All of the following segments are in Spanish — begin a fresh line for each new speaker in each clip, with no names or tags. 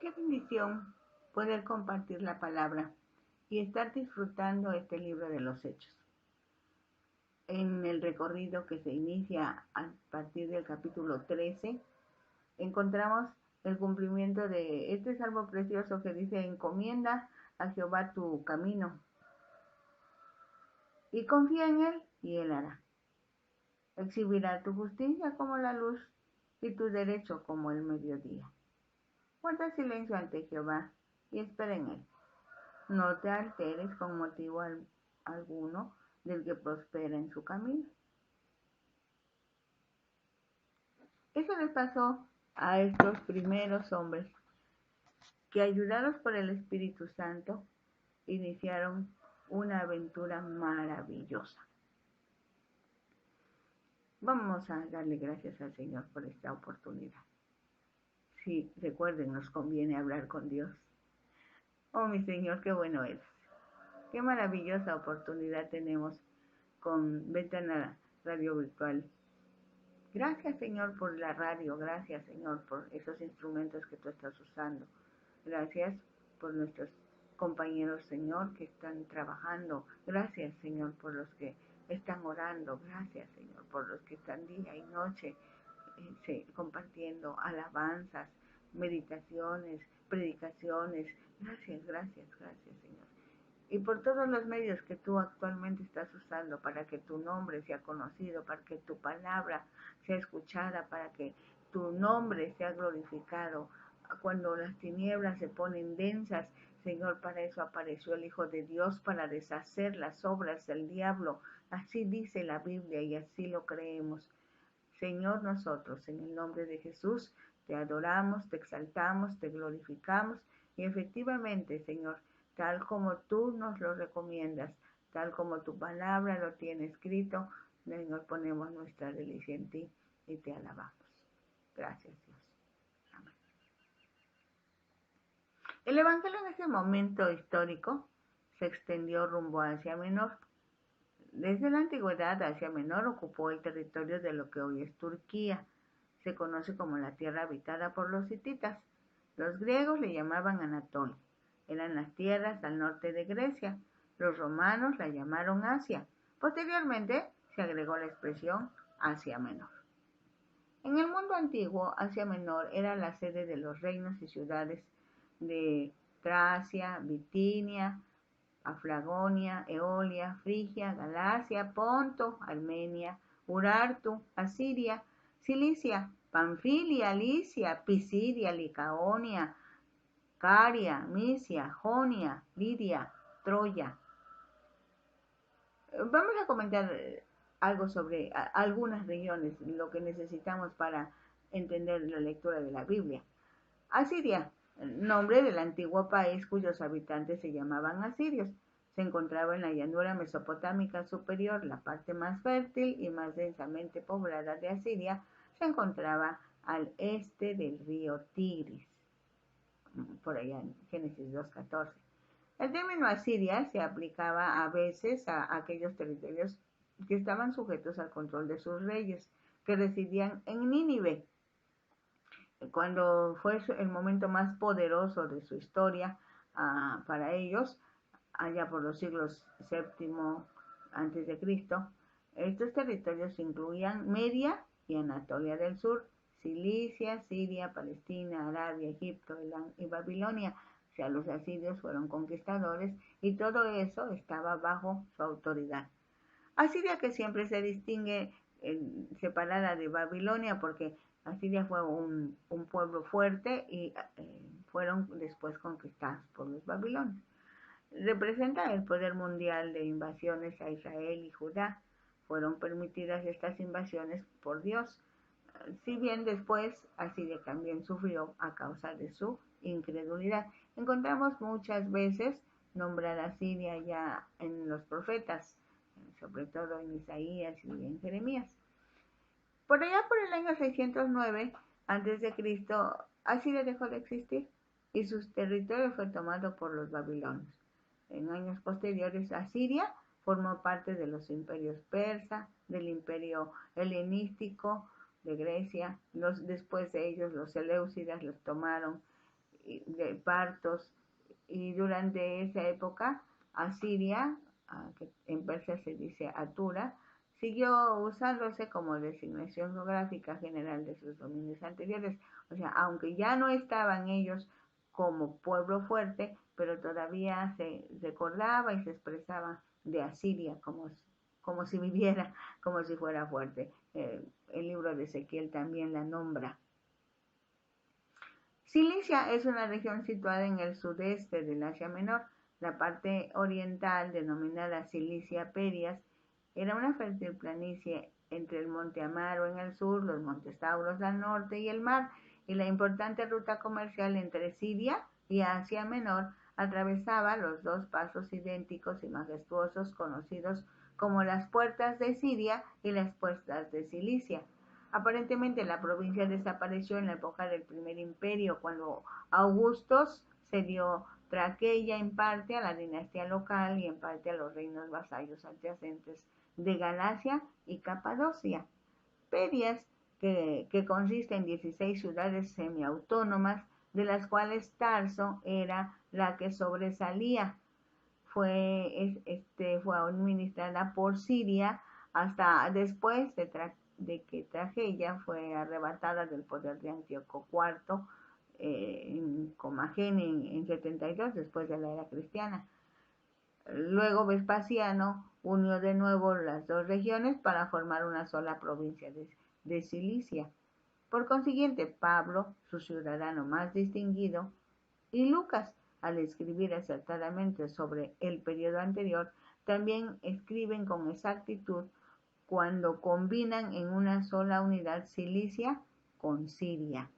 Qué bendición poder compartir la palabra y estar disfrutando este libro de los Hechos. En el recorrido que se inicia a partir del capítulo 13, encontramos el cumplimiento de este salmo precioso que dice: encomienda a Jehová tu camino y confía en él y él hará. Exhibirá tu justicia como la luz y tu derecho como el mediodía. Guarda silencio ante Jehová y espera en él. No te alteres con motivo alguno del que prospera en su camino. Eso les pasó a estos primeros hombres que, ayudados por el Espíritu Santo, iniciaron una aventura maravillosa. Vamos a darle gracias al Señor por esta oportunidad. Sí, recuerden, nos conviene hablar con Dios. Oh, mi Señor, qué bueno eres. Qué maravillosa oportunidad tenemos con Ventana Radio Virtual. Gracias, Señor, por la radio. Gracias, Señor, por esos instrumentos que tú estás usando. Gracias por nuestros compañeros, Señor, que están trabajando. Gracias, Señor, por los que están orando. Gracias, Señor, por los que están día y noche compartiendo alabanzas, meditaciones, predicaciones. Gracias, gracias, gracias, Señor. Y por todos los medios que tú actualmente estás usando para que tu nombre sea conocido, para que tu palabra sea escuchada, para que tu nombre sea glorificado. Cuando las tinieblas se ponen densas, Señor, para eso apareció el Hijo de Dios, para deshacer las obras del diablo. Así dice la Biblia y así lo creemos. Señor, nosotros en el nombre de Jesús te adoramos, te exaltamos, te glorificamos y efectivamente, Señor, tal como tú nos lo recomiendas, tal como tu palabra lo tiene escrito, Señor, ponemos nuestra delicia en ti y te alabamos. Gracias, Dios. Amén. El Evangelio en ese momento histórico se extendió rumbo a Asia Menor. Desde la antigüedad, Asia Menor ocupó el territorio de lo que hoy es Turquía. Se conoce como la tierra habitada por los hititas. Los griegos le llamaban Anatolia. Eran las tierras al norte de Grecia. Los romanos la llamaron Asia. Posteriormente se agregó la expresión Asia Menor. En el mundo antiguo, Asia Menor era la sede de los reinos y ciudades de Tracia, Bitinia, Aflagonia, Eolia, Frigia, Galacia, Ponto, Armenia, Urartu, Asiria, Cilicia, Panfilia, Licia, Pisidia, Licaonia, Caria, Misia, Jonia, Lidia, Troya. Vamos a comentar algo sobre algunas regiones, lo que necesitamos para entender la lectura de la Biblia. Asiria, nombre del antiguo país cuyos habitantes se llamaban asirios. Se encontraba en la llanura mesopotámica superior. La parte más fértil y más densamente poblada de Asiria se encontraba al este del río Tigris, por allá en Génesis 2:14. El término Asiria se aplicaba a veces a aquellos territorios que estaban sujetos al control de sus reyes, que residían en Nínive. Cuando fue el momento más poderoso de su historia para ellos, allá por los siglos VII a.C., estos territorios incluían Media y Anatolia del Sur, Cilicia, Siria, Palestina, Arabia, Egipto, Elán y Babilonia. O sea, los asirios fueron conquistadores y todo eso estaba bajo su autoridad. Asiria, que siempre se distingue separada de Babilonia porque Asiria fue un pueblo fuerte y fueron después conquistados por los babilonios. Representa el poder mundial de invasiones a Israel y Judá. Fueron permitidas estas invasiones por Dios, si bien después Asiria también sufrió a causa de su incredulidad. Encontramos muchas veces nombrar a Asiria ya en los profetas, sobre todo en Isaías y en Jeremías. Por allá por el año 609 a.C., Asiria dejó de existir y su territorio fue tomado por los babilonios. En años posteriores, Asiria formó parte de los imperios persa, del imperio helenístico de Grecia. Después de ellos, los seleucidas los tomaron de partos, y durante esa época Asiria, que en Persia se dice Atura, siguió usándose como designación geográfica general de sus dominios anteriores. O sea, aunque ya no estaban ellos como pueblo fuerte, pero todavía se recordaba y se expresaba de Asiria como si viviera, como si fuera fuerte. El libro de Ezequiel también la nombra. Cilicia es una región situada en el sudeste del Asia Menor. La parte oriental, denominada Cilicia Perias, era una fértil planicie entre el monte Amaro en el sur, los montes Tauros al norte y el mar, y la importante ruta comercial entre Siria y Asia Menor atravesaba los dos pasos idénticos y majestuosos conocidos como las puertas de Siria y las puertas de Cilicia. Aparentemente la provincia desapareció en la época del Primer Imperio, cuando Augustos cedió Traqueia en parte a la dinastía local y en parte a los reinos vasallos adyacentes de Galacia y Capadocia. Perias, que consiste en 16 ciudades semiautónomas, de las cuales Tarso era la que sobresalía. Fue administrada por Siria hasta después de que Trageia fue arrebatada del poder de Antíoco IV en Comagene en 72 después de la era cristiana. Luego Vespasiano unió de nuevo las dos regiones para formar una sola provincia de Cilicia. Por consiguiente, Pablo, su ciudadano más distinguido, y Lucas, al escribir acertadamente sobre el periodo anterior, también escriben con exactitud cuando combinan en una sola unidad Cilicia con Siria.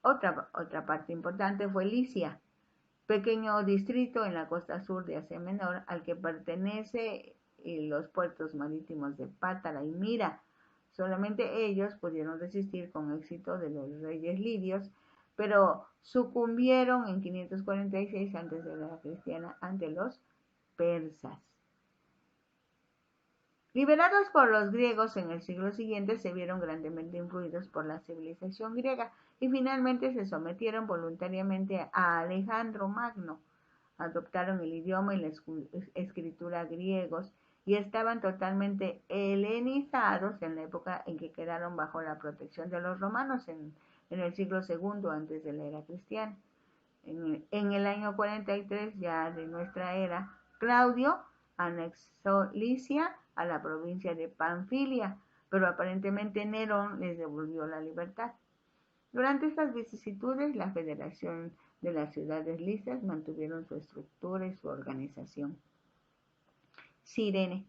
Otra parte importante fue Licia, pequeño distrito en la costa sur de Asia Menor al que pertenece los puertos marítimos de Pátara y Mira. Solamente ellos pudieron resistir con éxito de los reyes lidios, pero sucumbieron en 546 antes de la era cristiana ante los persas. Liberados por los griegos en el siglo siguiente, se vieron grandemente influidos por la civilización griega y finalmente se sometieron voluntariamente a Alejandro Magno. Adoptaron el idioma y la escritura griegos y estaban totalmente helenizados en la época en que quedaron bajo la protección de los romanos en el siglo II antes de la era cristiana. En el año 43 ya de nuestra era, Claudio anexó Licia a la provincia de Panfilia, pero aparentemente Nerón les devolvió la libertad. Durante estas vicisitudes, la Federación de las Ciudades Licias mantuvieron su estructura y su organización. Cirene,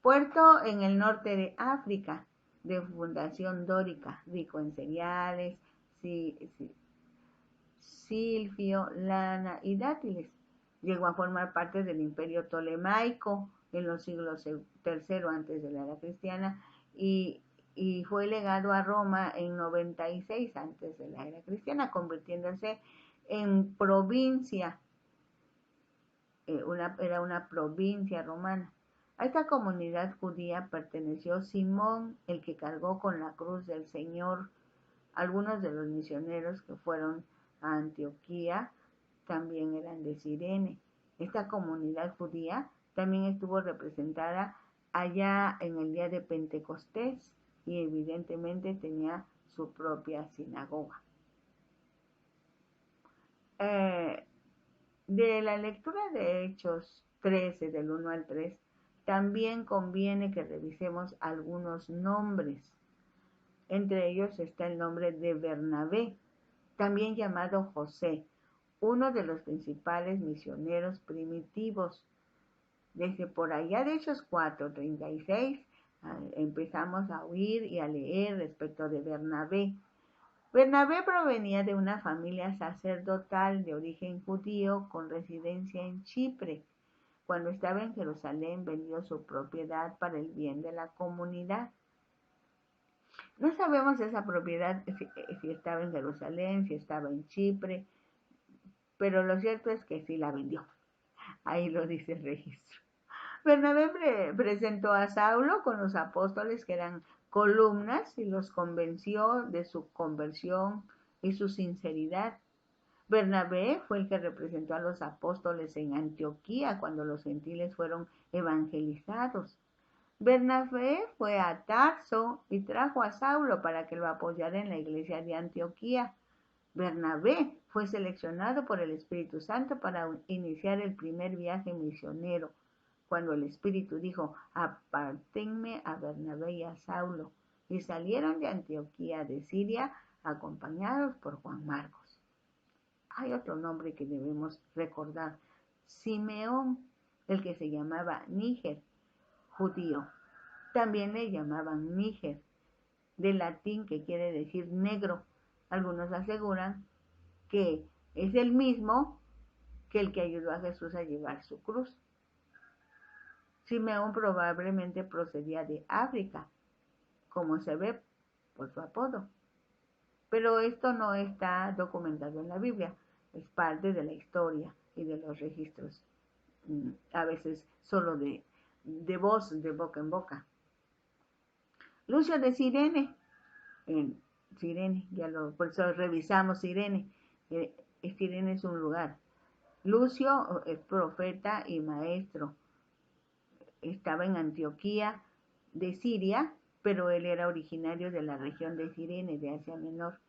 puerto en el norte de África, de fundación dórica, rico en cereales, silfio, lana y dátiles. Llegó a formar parte del Imperio Ptolemaico en los siglos III antes de la era cristiana y fue legado a Roma en 96 antes de la era cristiana, convirtiéndose en provincia, era una provincia romana. A esta comunidad judía perteneció Simón, el que cargó con la cruz del Señor. Algunos de los misioneros que fueron a Antioquía también eran de Cirene. Esta comunidad judía también estuvo representada allá en el día de Pentecostés y evidentemente tenía su propia sinagoga. De la lectura de Hechos 13, del 1 al 3, también conviene que revisemos algunos nombres. Entre ellos está el nombre de Bernabé, también llamado José, uno de los principales misioneros primitivos. Desde por allá de Hechos 4:36 empezamos a oír y a leer respecto de Bernabé. Bernabé provenía de una familia sacerdotal de origen judío con residencia en Chipre. Cuando estaba en Jerusalén vendió su propiedad para el bien de la comunidad. No sabemos esa propiedad si estaba en Jerusalén, si estaba en Chipre, pero lo cierto es que sí la vendió. Ahí lo dice el registro. Bernabé presentó a Saulo con los apóstoles que eran columnas y los convenció de su conversión y su sinceridad. Bernabé fue el que representó a los apóstoles en Antioquía cuando los gentiles fueron evangelizados. Bernabé fue a Tarso y trajo a Saulo para que lo apoyara en la iglesia de Antioquía. Bernabé fue seleccionado por el Espíritu Santo para iniciar el primer viaje misionero, cuando el Espíritu dijo: apártenme a Bernabé y a Saulo, y salieron de Antioquía de Siria acompañados por Juan Marcos. Hay otro nombre que debemos recordar: Simeón, el que se llamaba Níger, judío. También le llamaban Níger, del latín que quiere decir negro. Algunos aseguran que es el mismo que el que ayudó a Jesús a llevar su cruz. Simeón probablemente procedía de África, como se ve por su apodo. Pero esto no está documentado en la Biblia, es parte de la historia y de los registros, a veces solo de voz, de boca en boca. Lucio de Cirene, por eso revisamos Cirene. Cirene es un lugar. Lucio es profeta y maestro. Estaba en Antioquía de Siria, pero él era originario de la región de Cirene, de Asia Menor.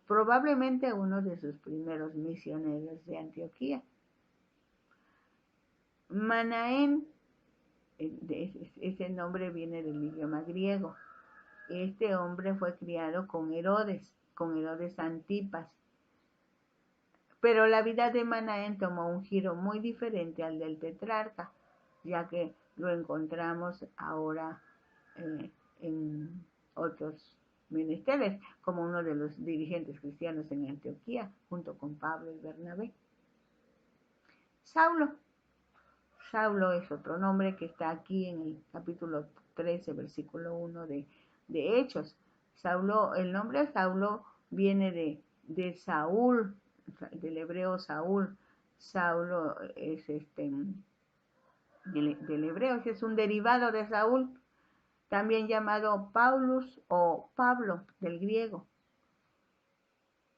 Probablemente uno de sus primeros misioneros de Antioquía. Manaén, ese nombre viene del idioma griego. Este hombre fue criado con Herodes Antipas. Pero la vida de Manaén tomó un giro muy diferente al del tetrarca, ya que lo encontramos ahora en otros menesteres, como uno de los dirigentes cristianos en Antioquía, junto con Pablo y Bernabé. Saulo es otro nombre que está aquí en el capítulo 13, versículo 1 de Hechos. El nombre Saulo viene de Saúl, del hebreo Saúl. Saulo es del hebreo, es un derivado de Saúl, también llamado Paulus o Pablo del griego.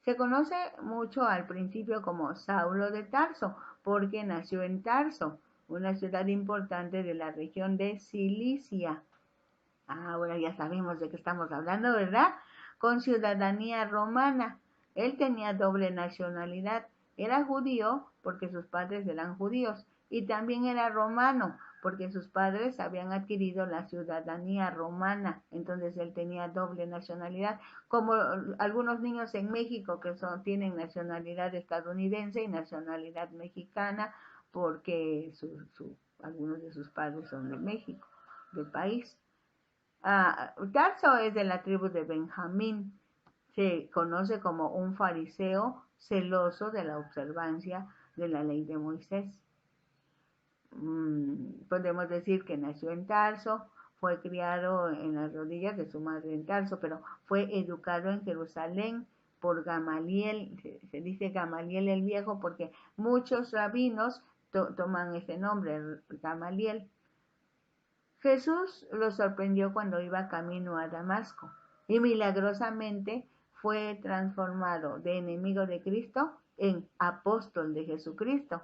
Se conoce mucho al principio como Saulo de Tarso, porque nació en Tarso, una ciudad importante de la región de Cilicia. Ahora ya sabemos de qué estamos hablando, ¿verdad? Con ciudadanía romana. Él tenía doble nacionalidad. Era judío porque sus padres eran judíos y también era romano porque sus padres habían adquirido la ciudadanía romana. Entonces él tenía doble nacionalidad, como algunos niños en México que tienen nacionalidad estadounidense y nacionalidad mexicana porque algunos de sus padres son de México, del país. Tarso es de la tribu de Benjamín. Se conoce como un fariseo celoso de la observancia de la ley de Moisés. Podemos decir que nació en Tarso, fue criado en las rodillas de su madre en Tarso, pero fue educado en Jerusalén por Gamaliel. Se dice Gamaliel el Viejo porque muchos rabinos toman ese nombre, Gamaliel. Jesús lo sorprendió cuando iba camino a Damasco y milagrosamente fue transformado de enemigo de Cristo en apóstol de Jesucristo.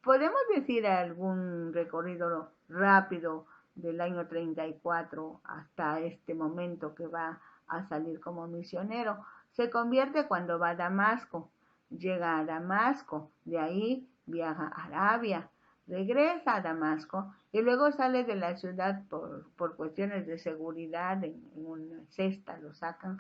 Podemos decir algún recorrido rápido del año 34 hasta este momento que va a salir como misionero. Se convierte cuando va a Damasco, llega a Damasco, de ahí viaja a Arabia, regresa a Damasco y luego sale de la ciudad por cuestiones de seguridad. En una cesta lo sacan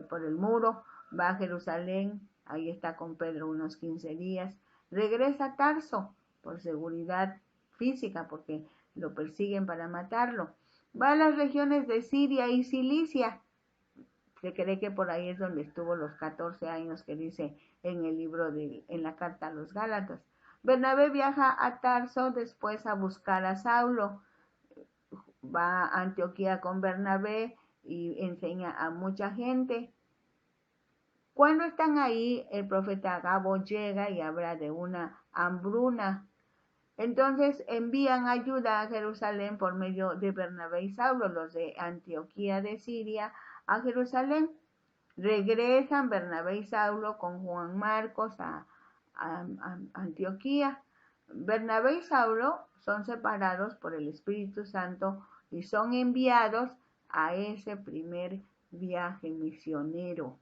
por el muro, va a Jerusalén, ahí está con Pedro unos 15 días, regresa a Tarso por seguridad física porque lo persiguen para matarlo, va a las regiones de Siria y Cilicia. Se cree que por ahí es donde estuvo los 14 años que dice en el libro en la carta a los Gálatas. Bernabé viaja a Tarso después a buscar a Saulo. Va a Antioquía con Bernabé y enseña a mucha gente. Cuando están ahí, el profeta Agabo llega y habla de una hambruna. Entonces envían ayuda a Jerusalén por medio de Bernabé y Saulo, los de Antioquía de Siria, a Jerusalén. Regresan Bernabé y Saulo con Juan Marcos a Antioquía. Bernabé y Saulo son separados por el Espíritu Santo y son enviados a ese primer viaje misionero.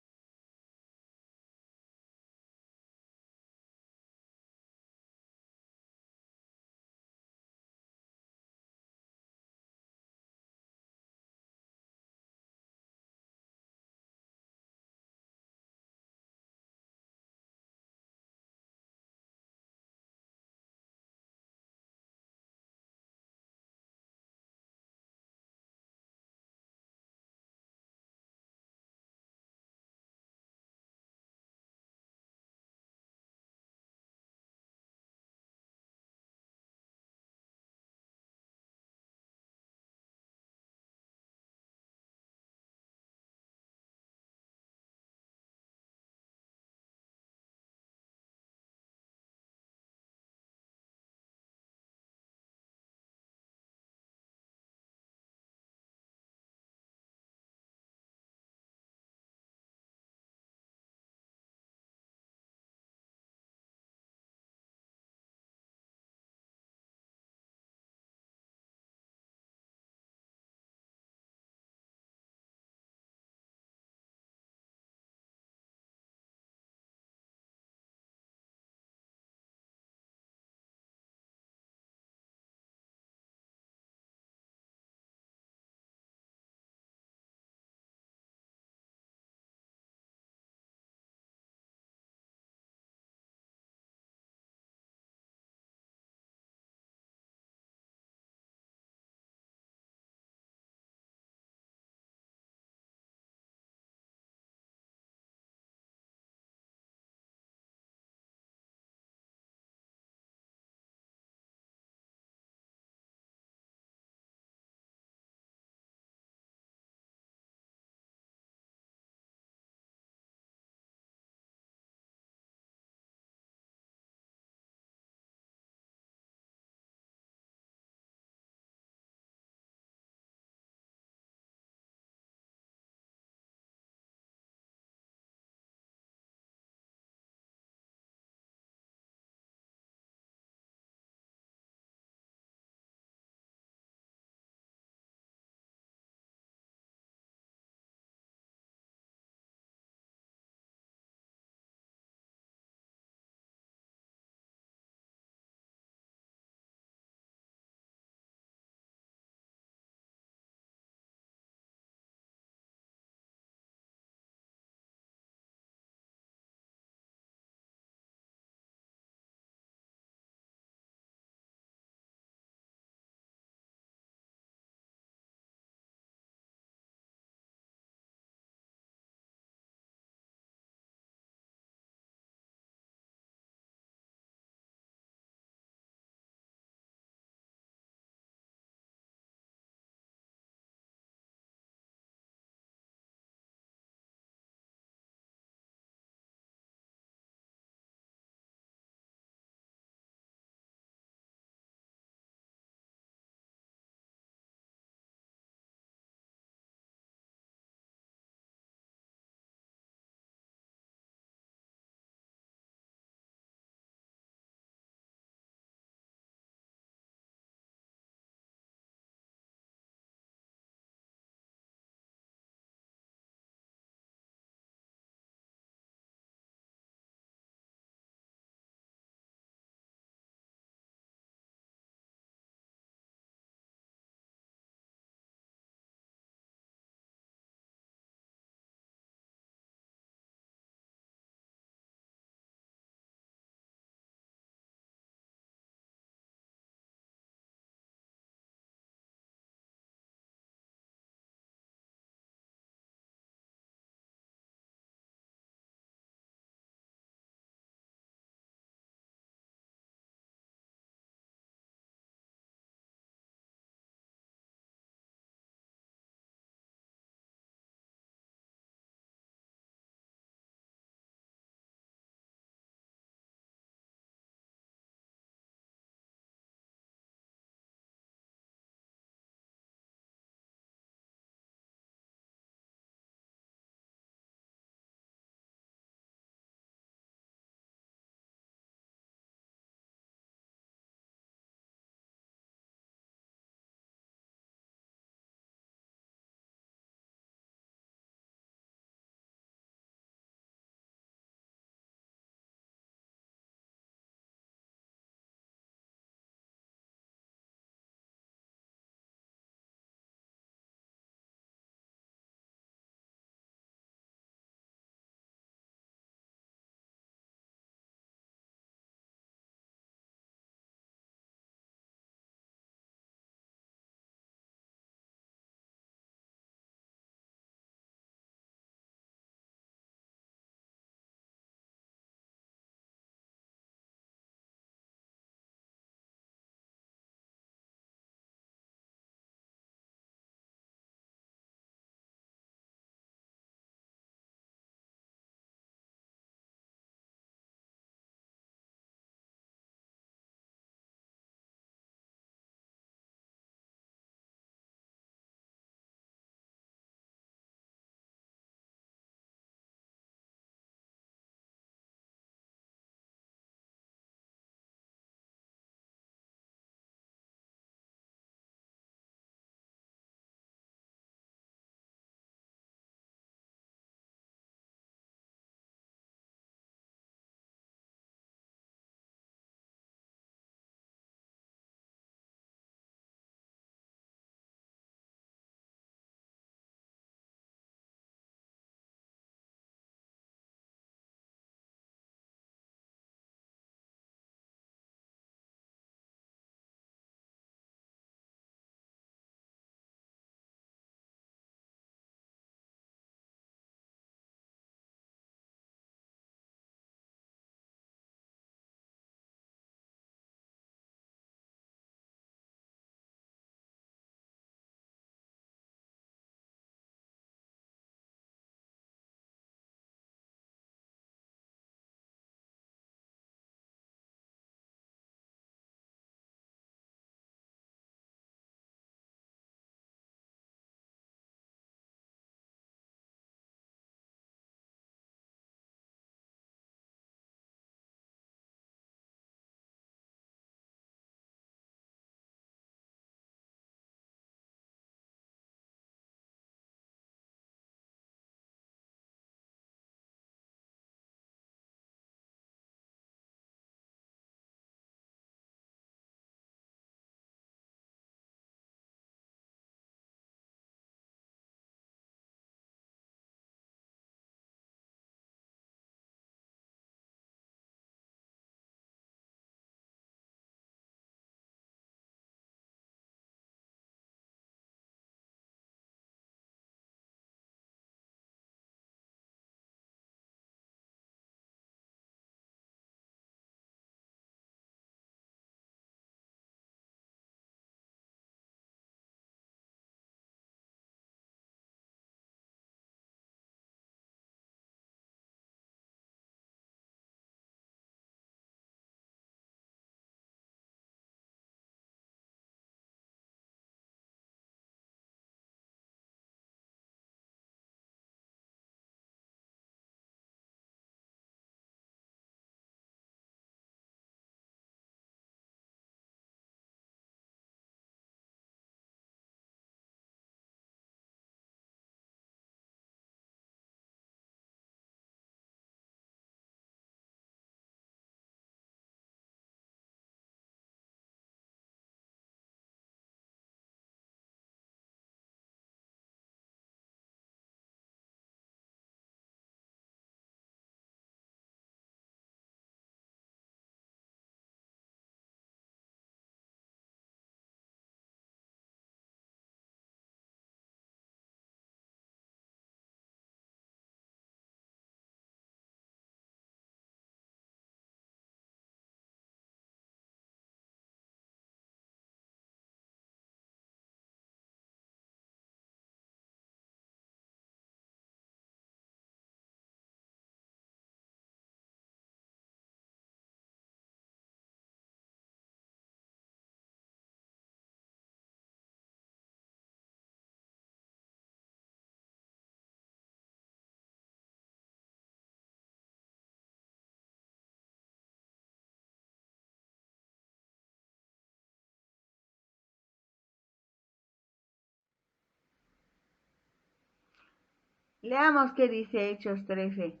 Leamos qué dice Hechos 13,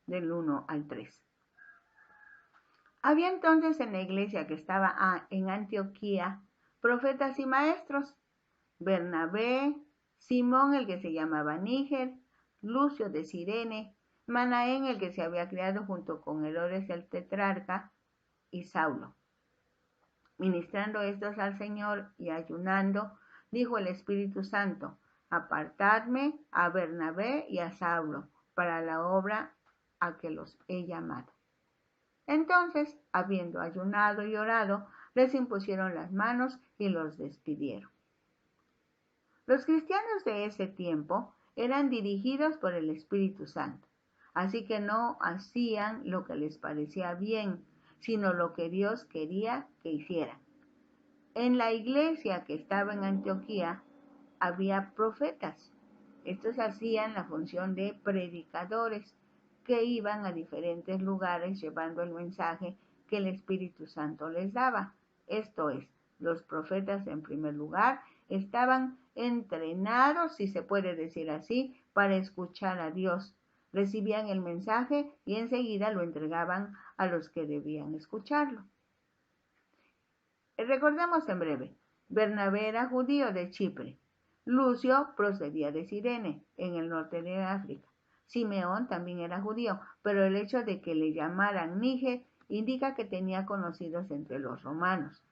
del 1 al 3. Había entonces en la iglesia que estaba en Antioquía profetas y maestros: Bernabé, Simón el que se llamaba Níger, Lucio de Cirene, Manaén el que se había criado junto con Herodes el tetrarca, y Saulo. Ministrando estos al Señor y ayunando, dijo el Espíritu Santo: apartadme a Bernabé y a Saulo para la obra a que los he llamado. Entonces, habiendo ayunado y orado, les impusieron las manos y los despidieron. Los cristianos de ese tiempo eran dirigidos por el Espíritu Santo, así que no hacían lo que les parecía bien, sino lo que Dios quería que hicieran. En la iglesia que estaba en Antioquía había profetas. Estos hacían la función de predicadores que iban a diferentes lugares llevando el mensaje que el Espíritu Santo les daba. Esto es, los profetas en primer lugar estaban entrenados, si se puede decir así, para escuchar a Dios. Recibían el mensaje y enseguida lo entregaban a los que debían escucharlo. Recordemos en breve: Bernabé era judío de Chipre. Lucio procedía de Cirene, en el norte de África. Simeón también era judío, pero el hecho de que le llamaran Níger indica que tenía conocidos entre los romanos.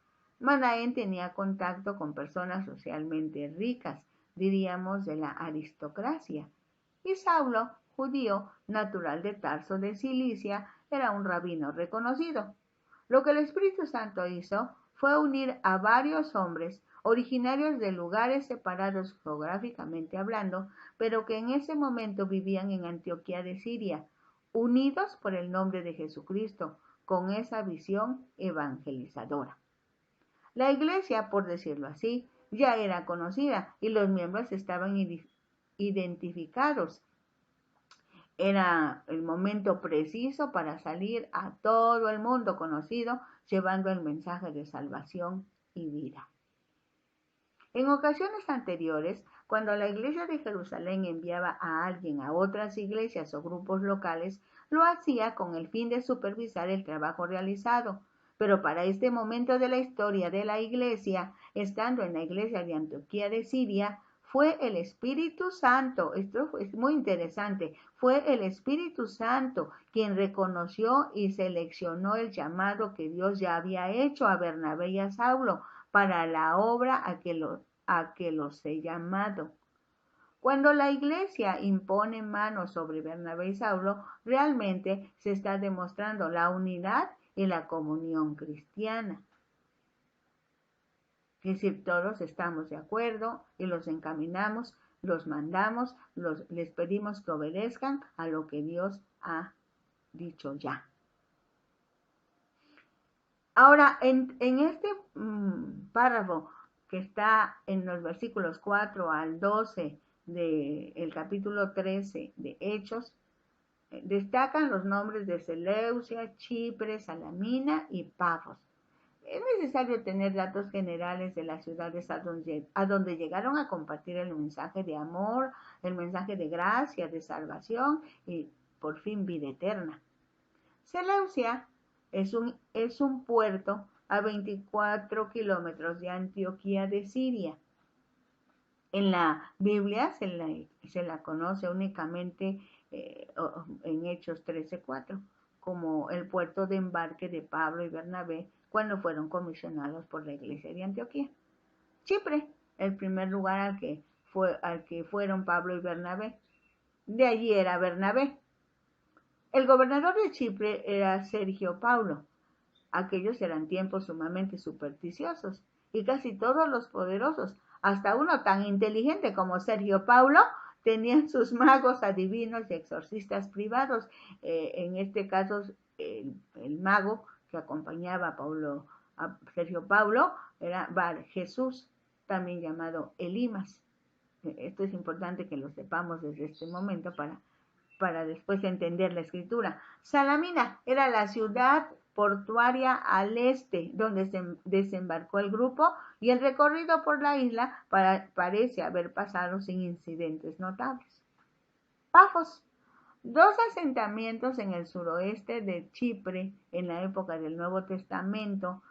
Manaén tenía contacto con personas socialmente ricas, diríamos de la aristocracia. Y Saulo, judío natural de Tarso de Cilicia, era un rabino reconocido. Lo que el Espíritu Santo hizo fue unir a varios hombres originarios de lugares separados geográficamente hablando, pero que en ese momento vivían en Antioquía de Siria, unidos por el nombre de Jesucristo, con esa visión evangelizadora. La iglesia, por decirlo así, ya era conocida y los miembros estaban identificados. Era el momento preciso para salir a todo el mundo conocido llevando el mensaje de salvación y vida. En ocasiones anteriores, cuando la iglesia de Jerusalén enviaba a alguien a otras iglesias o grupos locales, lo hacía con el fin de supervisar el trabajo realizado. Pero para este momento de la historia de la iglesia, estando en la iglesia de Antioquía de Siria, fue el Espíritu Santo, esto es muy interesante, fue el Espíritu Santo quien reconoció y seleccionó el llamado que Dios ya había hecho a Bernabé y a Saulo para la obra a que los he llamado. Cuando la iglesia impone manos sobre Bernabé y Saulo, realmente se está demostrando la unidad y la comunión cristiana. Es decir, todos estamos de acuerdo y los encaminamos, los mandamos, les pedimos que obedezcan a lo que Dios ha dicho ya. Ahora, en este párrafo que está en los versículos 4 al 12 del capítulo 13 de Hechos, destacan los nombres de Seleucia, Chipre, Salamina y Pafos. Es necesario tener datos generales de las ciudades a donde llegaron a compartir el mensaje de amor, el mensaje de gracia, de salvación y por fin vida eterna. Seleucia es un puerto a 24 kilómetros de Antioquía de Siria. En la Biblia se la conoce únicamente en Hechos 13:4 como el puerto de embarque de Pablo y Bernabé cuando fueron comisionados por la iglesia de Antioquía. Chipre, el primer lugar al que fueron Pablo y Bernabé. De allí era Bernabé. El gobernador de Chipre era Sergio Paulo. Aquellos eran tiempos sumamente supersticiosos y casi todos los poderosos, hasta uno tan inteligente como Sergio Paulo, tenían sus magos, adivinos y exorcistas privados. En este caso, el mago que acompañaba a Sergio Paulo era Bar Jesús, también llamado Elimas. Esto es importante que lo sepamos desde este momento para después entender la escritura. Salamina era la ciudad portuaria al este donde se desembarcó el grupo y el recorrido por la isla parece haber pasado sin incidentes notables. Pafos. Dos asentamientos en el suroeste de Chipre en la época del Nuevo Testamento.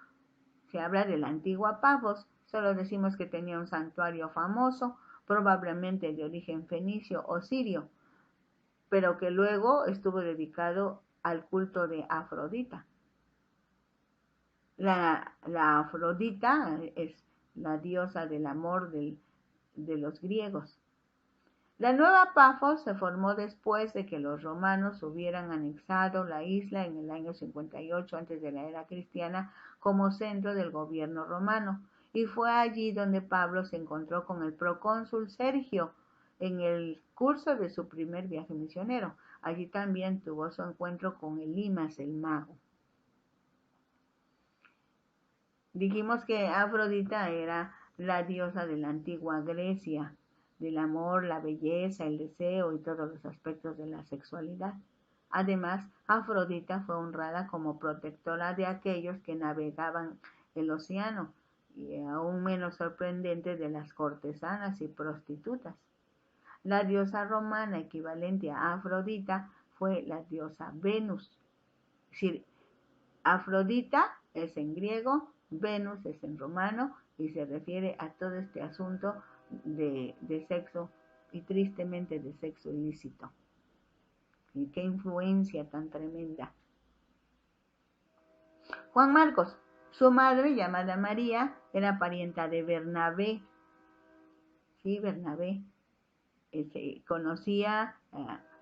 Se habla de la antigua Pafos, solo decimos que tenía un santuario famoso, probablemente de origen fenicio o sirio, pero que luego estuvo dedicado al culto de Afrodita. La Afrodita es la diosa del amor de los griegos. La nueva Pafos se formó después de que los romanos hubieran anexado la isla en el año 58 antes de la era cristiana como centro del gobierno romano, y fue allí donde Pablo se encontró con el procónsul Sergio en el curso de su primer viaje misionero. Allí también tuvo su encuentro con Elimas el mago. Dijimos que Afrodita era la diosa de la antigua Grecia, del amor, la belleza, el deseo y todos los aspectos de la sexualidad. Además, Afrodita fue honrada como protectora de aquellos que navegaban el océano, y aún menos sorprendente de las cortesanas y prostitutas. La diosa romana equivalente a Afrodita fue la diosa Venus. Es decir, Afrodita es en griego, Venus es en romano y se refiere a todo este asunto de sexo y tristemente de sexo ilícito. Y qué influencia tan tremenda. Juan Marcos, su madre llamada María era parienta de Bernabé. Sí, Bernabé. Se conocía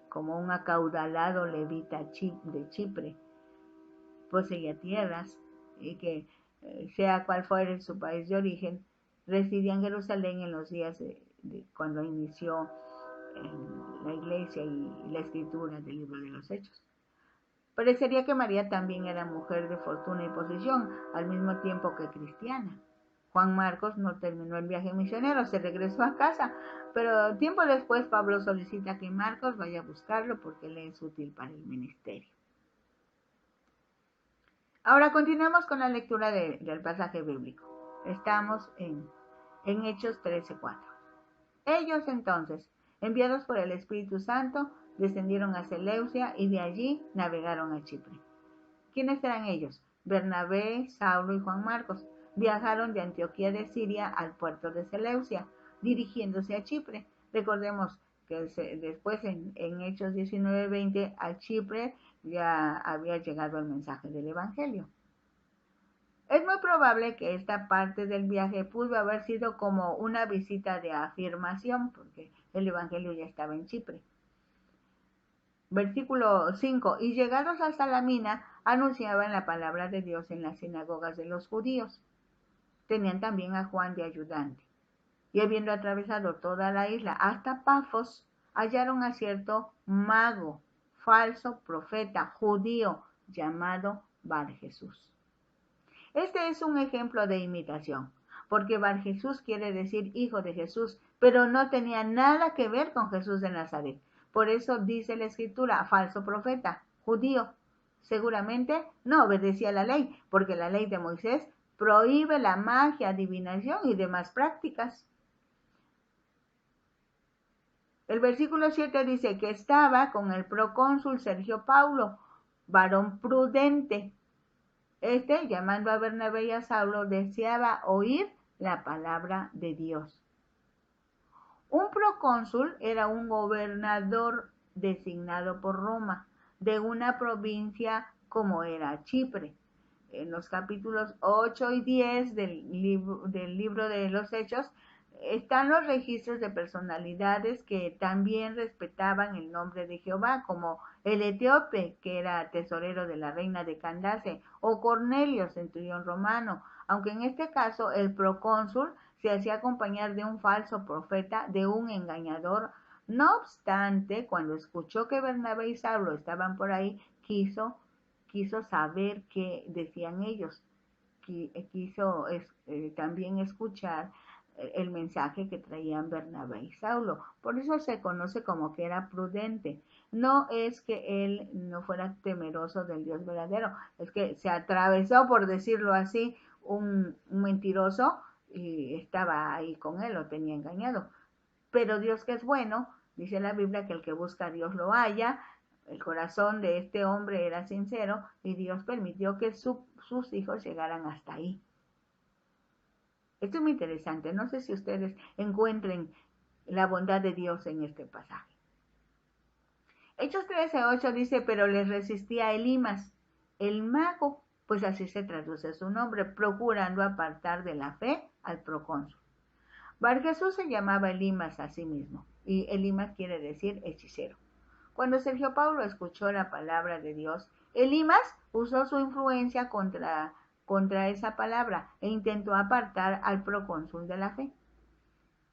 como un acaudalado levita de Chipre. Poseía tierras y que, sea cual fuere su país de origen, residía en Jerusalén en los días de cuando inició la iglesia y la escritura del libro de los Hechos. Parecería que María también era mujer de fortuna y posición, al mismo tiempo que cristiana. Juan Marcos no terminó el viaje misionero, se regresó a casa, pero tiempo después Pablo solicita que Marcos vaya a buscarlo porque le es útil para el ministerio. Ahora continuemos con la lectura del pasaje bíblico. Estamos en Hechos 13:4. Ellos entonces, enviados por el Espíritu Santo, descendieron a Seleucia y de allí navegaron a Chipre. ¿Quiénes eran ellos? Bernabé, Saulo y Juan Marcos. Viajaron de Antioquía de Siria al puerto de Seleucia, dirigiéndose a Chipre. Recordemos que después en Hechos 19:20 a Chipre ya había llegado el mensaje del Evangelio. Es muy probable que esta parte del viaje pudo haber sido como una visita de afirmación, porque el Evangelio ya estaba en Chipre. Versículo 5. Y llegados a Salamina, anunciaban la palabra de Dios en las sinagogas de los judíos. Tenían también a Juan de ayudante. Y habiendo atravesado toda la isla hasta Pafos, hallaron a cierto mago, falso profeta judío, llamado Bar Jesús. Este es un ejemplo de imitación, porque Bar Jesús quiere decir hijo de Jesús, pero no tenía nada que ver con Jesús de Nazaret. Por eso dice la escritura, falso profeta, judío. Seguramente no obedecía la ley, porque la ley de Moisés prohíbe la magia, adivinación y demás prácticas. El versículo 7 dice que estaba con el procónsul Sergio Paulo, varón prudente. Llamando a Bernabé y a Saulo, deseaba oír la palabra de Dios. Un procónsul era un gobernador designado por Roma de una provincia como era Chipre. En los capítulos 8 y 10 del libro de los Hechos están los registros de personalidades que también respetaban el nombre de Jehová, como el etíope, que era tesorero de la reina de Candace, o Cornelio, centurión romano, aunque en este caso el procónsul se hacía acompañar de un falso profeta, de un engañador. No obstante, cuando escuchó que Bernabé y Saulo estaban por ahí, quiso saber qué decían ellos, quiso también escuchar el mensaje que traían Bernabé y Saulo. Por eso se conoce como que era prudente. No es que él no fuera temeroso del Dios verdadero, es que se atravesó, por decirlo así, un mentiroso y estaba ahí con él, lo tenía engañado. Pero Dios, que es bueno, Dice la Biblia que el que busca a Dios lo halla. El corazón de este hombre era sincero y Dios permitió que sus hijos llegaran hasta ahí. Esto es muy interesante. No sé si ustedes encuentren la bondad de Dios en este pasaje. Hechos 13:8 dice, pero les resistía Elimas, el mago, pues así se traduce su nombre, procurando apartar de la fe al procónsul. Bar Jesús se llamaba Elimas a sí mismo, y Elimas quiere decir hechicero. Cuando Sergio Paulo escuchó la palabra de Dios, Elimas usó su influencia contra esa palabra e intentó apartar al procónsul de la fe.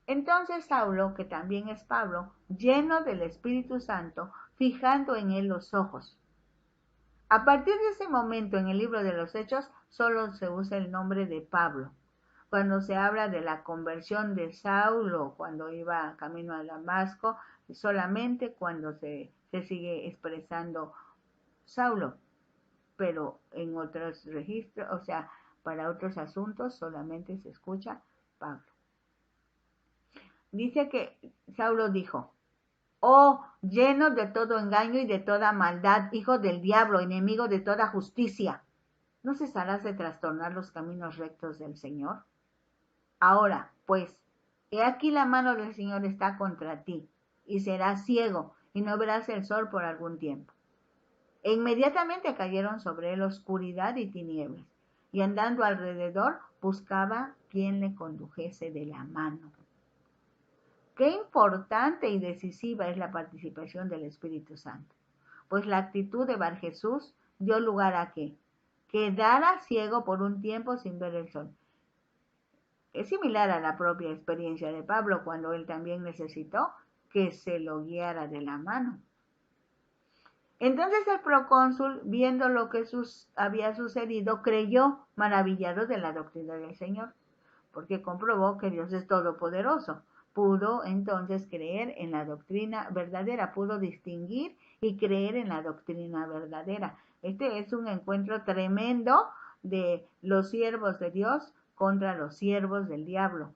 Entonces Saulo, que también es Pablo, lleno del Espíritu Santo, fijando en él los ojos. A partir de ese momento en el libro de los Hechos solo se usa el nombre de Pablo. Cuando se habla de la conversión de Saulo, cuando iba camino a Damasco, solamente cuando se sigue expresando Saulo, pero en otros registros, o sea, para otros asuntos solamente se escucha Pablo. Dice que Saulo dijo, oh, lleno de todo engaño y de toda maldad, hijo del diablo, enemigo de toda justicia, ¿no cesarás de trastornar los caminos rectos del Señor? Ahora, pues, he aquí la mano del Señor está contra ti, y serás ciego, y no verás el sol por algún tiempo. E inmediatamente cayeron sobre él oscuridad y tinieblas, y andando alrededor buscaba quien le condujese de la mano. Qué importante y decisiva es la participación del Espíritu Santo, pues la actitud de Bar Jesús dio lugar a que quedara ciego por un tiempo sin ver el sol. Es similar a la propia experiencia de Pablo cuando él también necesitó que se lo guiara de la mano. Entonces el procónsul, viendo lo que había sucedido, creyó, maravillado de la doctrina del Señor, porque comprobó que Dios es todopoderoso. Pudo entonces creer en la doctrina verdadera, pudo distinguir y creer en la doctrina verdadera. Este es un encuentro tremendo de los siervos de Dios contra los siervos del diablo.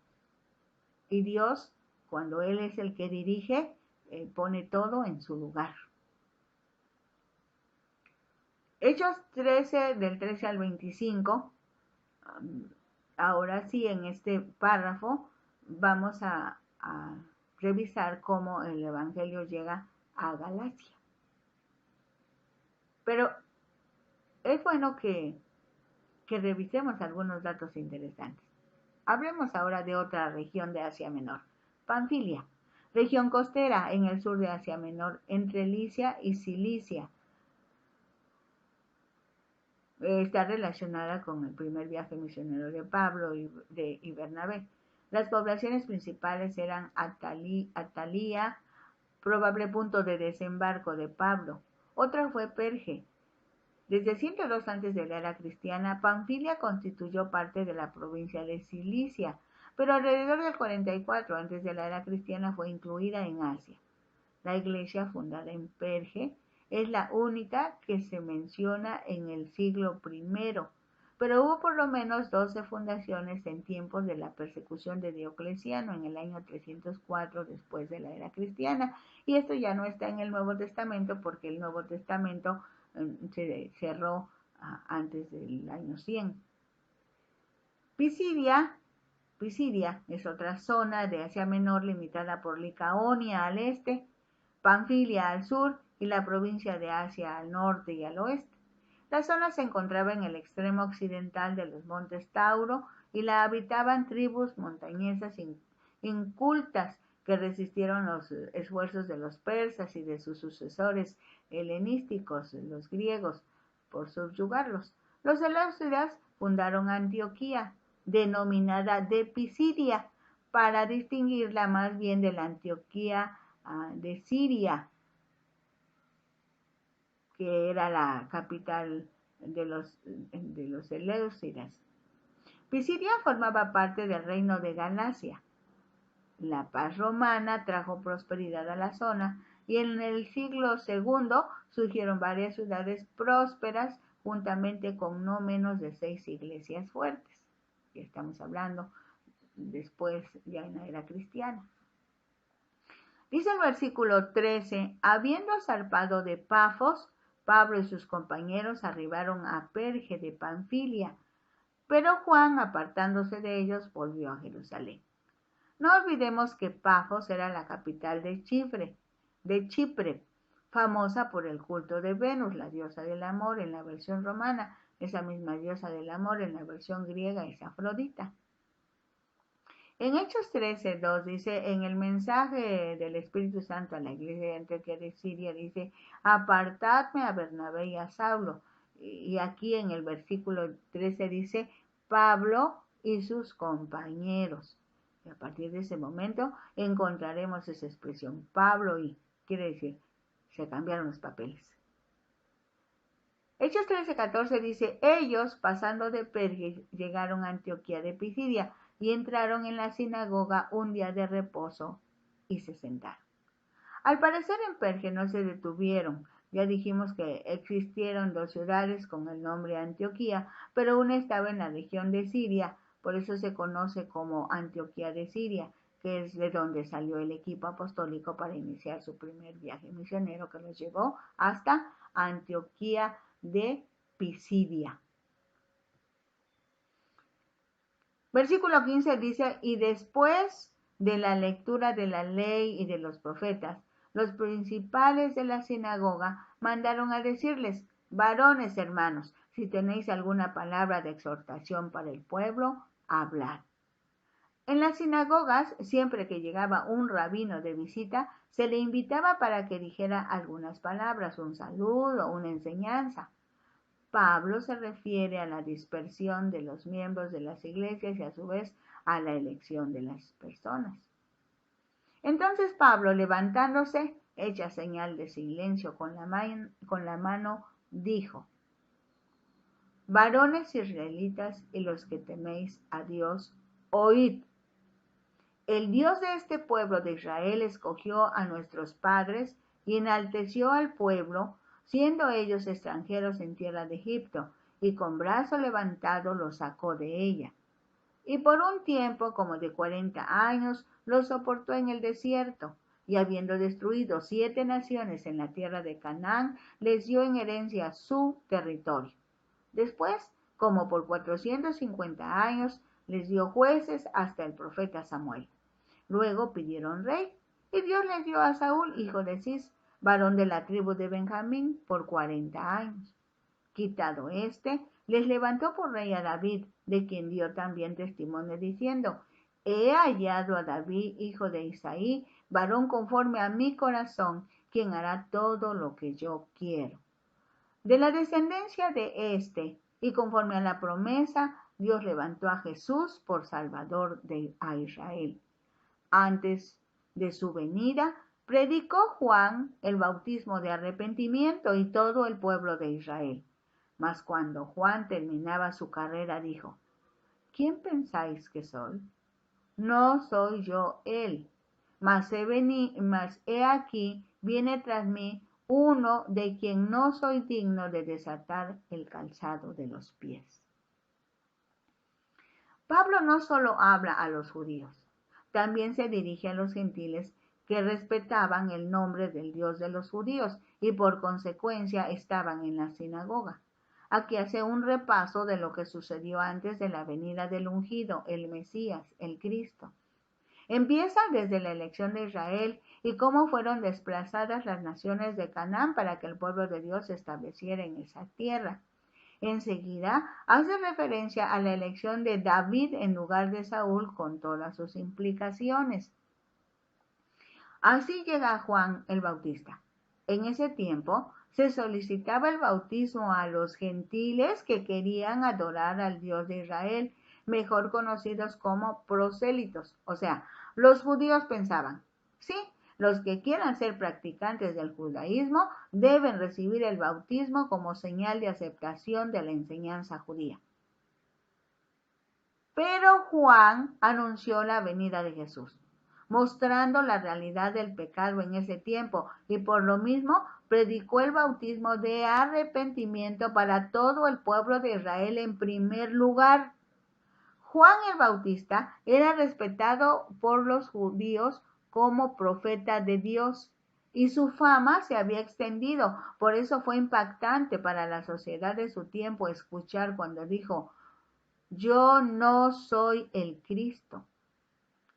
Y Dios, cuando Él es el que dirige, pone todo en su lugar. Hechos 13, del 13 al 25, ahora sí, en este párrafo vamos a revisar cómo el Evangelio llega a Galacia. Pero es bueno que revisemos algunos datos interesantes. Hablemos ahora de otra región de Asia Menor, Panfilia, región costera en el sur de Asia Menor, entre Licia y Cilicia. Está relacionada con el primer viaje misionero de Pablo y Bernabé. Las poblaciones principales eran Atalía, probable punto de desembarco de Pablo. Otra fue Perge. Desde 102 antes de la era cristiana, Panfilia constituyó parte de la provincia de Cilicia, pero alrededor del 44 antes de la era cristiana fue incluida en Asia. La iglesia fundada en Perge es la única que se menciona en el siglo I, pero hubo por lo menos 12 fundaciones en tiempos de la persecución de Diocleciano en el año 304 después de la era cristiana, y esto ya no está en el Nuevo Testamento porque el Nuevo Testamento se cerró antes del año 100. Pisidia es otra zona de Asia Menor limitada por Licaonia al este, Panfilia al sur y la provincia de Asia al norte y al oeste. La zona se encontraba en el extremo occidental de los montes Tauro y la habitaban tribus montañesas incultas que resistieron los esfuerzos de los persas y de sus sucesores helenísticos, los griegos, por subyugarlos. Los seleucidas fundaron Antioquía, denominada de Pisidia, para distinguirla más bien de la Antioquía de Siria, que era la capital de los seleucidas. Pisidia formaba parte del reino de Galacia. La paz romana trajo prosperidad a la zona y en el siglo II surgieron varias ciudades prósperas juntamente con no menos de 6 iglesias fuertes. Ya estamos hablando después ya en la era cristiana. Dice el versículo 13, habiendo zarpado de Pafos, Pablo y sus compañeros arribaron a Perge de Panfilia, pero Juan, apartándose de ellos, volvió a Jerusalén. No olvidemos que Pafos era la capital de Chipre, famosa por el culto de Venus, la diosa del amor en la versión romana. Esa misma diosa del amor en la versión griega es Afrodita. En Hechos 13:2 dice, en el mensaje del Espíritu Santo a la iglesia de Antioquía de Siria, dice, apartadme a Bernabé y a Saulo. Y aquí en el versículo 13 dice, Pablo y sus compañeros. Y a partir de ese momento encontraremos esa expresión, Pablo y, quiere decir, se cambiaron los papeles. Hechos 13:14 dice, ellos, pasando de Perge, llegaron a Antioquía de Pisidia, y entraron en la sinagoga un día de reposo y se sentaron. Al parecer en Perge no se detuvieron. Ya dijimos que existieron dos ciudades con el nombre Antioquía, pero una estaba en la región de Siria, por eso se conoce como Antioquía de Siria, que es de donde salió el equipo apostólico para iniciar su primer viaje misionero que los llevó hasta Antioquía de Pisidia. Versículo 15 dice, y después de la lectura de la ley y de los profetas, los principales de la sinagoga mandaron a decirles, varones hermanos, si tenéis alguna palabra de exhortación para el pueblo, hablad. En las sinagogas, siempre que llegaba un rabino de visita, se le invitaba para que dijera algunas palabras, un saludo o una enseñanza. Pablo se refiere a la dispersión de los miembros de las iglesias y a su vez a la elección de las personas. Entonces Pablo, levantándose, hecha señal de silencio con la mano, dijo, varones israelitas y los que teméis a Dios, oíd. El Dios de este pueblo de Israel escogió a nuestros padres y enalteció al pueblo, siendo ellos extranjeros en tierra de Egipto, y con brazo levantado los sacó de ella. Y por un tiempo como de 40 años los soportó en el desierto, y habiendo destruido 7 naciones en la tierra de Canaán, les dio en herencia su territorio. Después, como por 450 años, les dio jueces hasta el profeta Samuel. Luego pidieron rey, y Dios les dio a Saúl, hijo de Cis, varón de la tribu de Benjamín, por 40 años. Quitado éste, les levantó por rey a David, de quien dio también testimonio diciendo, he hallado a David, hijo de Isaí, varón conforme a mi corazón, quien hará todo lo que yo quiero. De la descendencia de éste, y conforme a la promesa, Dios levantó a Jesús por Salvador a Israel. Antes de su venida, predicó Juan el bautismo de arrepentimiento y todo el pueblo de Israel. Mas cuando Juan terminaba su carrera, dijo, ¿quién pensáis que soy? No soy yo él, mas he aquí, viene tras mí uno de quien no soy digno de desatar el calzado de los pies. Pablo no solo habla a los judíos, también se dirige a los gentiles que respetaban el nombre del Dios de los judíos y por consecuencia estaban en la sinagoga. Aquí hace un repaso de lo que sucedió antes de la venida del ungido, el Mesías, el Cristo. Empieza desde la elección de Israel y cómo fueron desplazadas las naciones de Canaán para que el pueblo de Dios se estableciera en esa tierra. Enseguida hace referencia a la elección de David en lugar de Saúl con todas sus implicaciones. Así llega Juan el Bautista. En ese tiempo se solicitaba el bautismo a los gentiles que querían adorar al Dios de Israel, mejor conocidos como prosélitos. O sea, los judíos pensaban, sí, los que quieran ser practicantes del judaísmo deben recibir el bautismo como señal de aceptación de la enseñanza judía. Pero Juan anunció la venida de Jesús, mostrando la realidad del pecado en ese tiempo, y por lo mismo predicó el bautismo de arrepentimiento para todo el pueblo de Israel en primer lugar. Juan el Bautista era respetado por los judíos como profeta de Dios. Y su fama se había extendido. Por eso fue impactante para la sociedad de su tiempo escuchar cuando dijo: yo no soy el Cristo.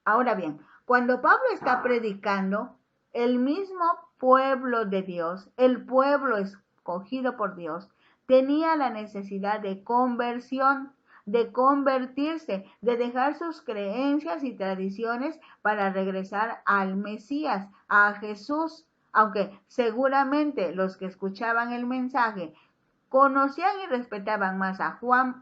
Ahora bien, cuando Pablo está predicando, el mismo pueblo de Dios, el pueblo escogido por Dios, tenía la necesidad de conversión, de convertirse, de dejar sus creencias y tradiciones para regresar al Mesías, a Jesús. Aunque seguramente los que escuchaban el mensaje conocían y respetaban más a Juan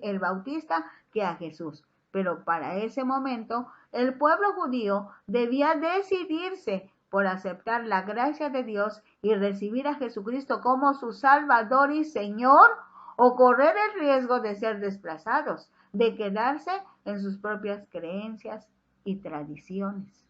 el Bautista que a Jesús. Pero para ese momento, el pueblo judío debía decidirse por aceptar la gracia de Dios y recibir a Jesucristo como su Salvador y Señor, o correr el riesgo de ser desplazados, de quedarse en sus propias creencias y tradiciones.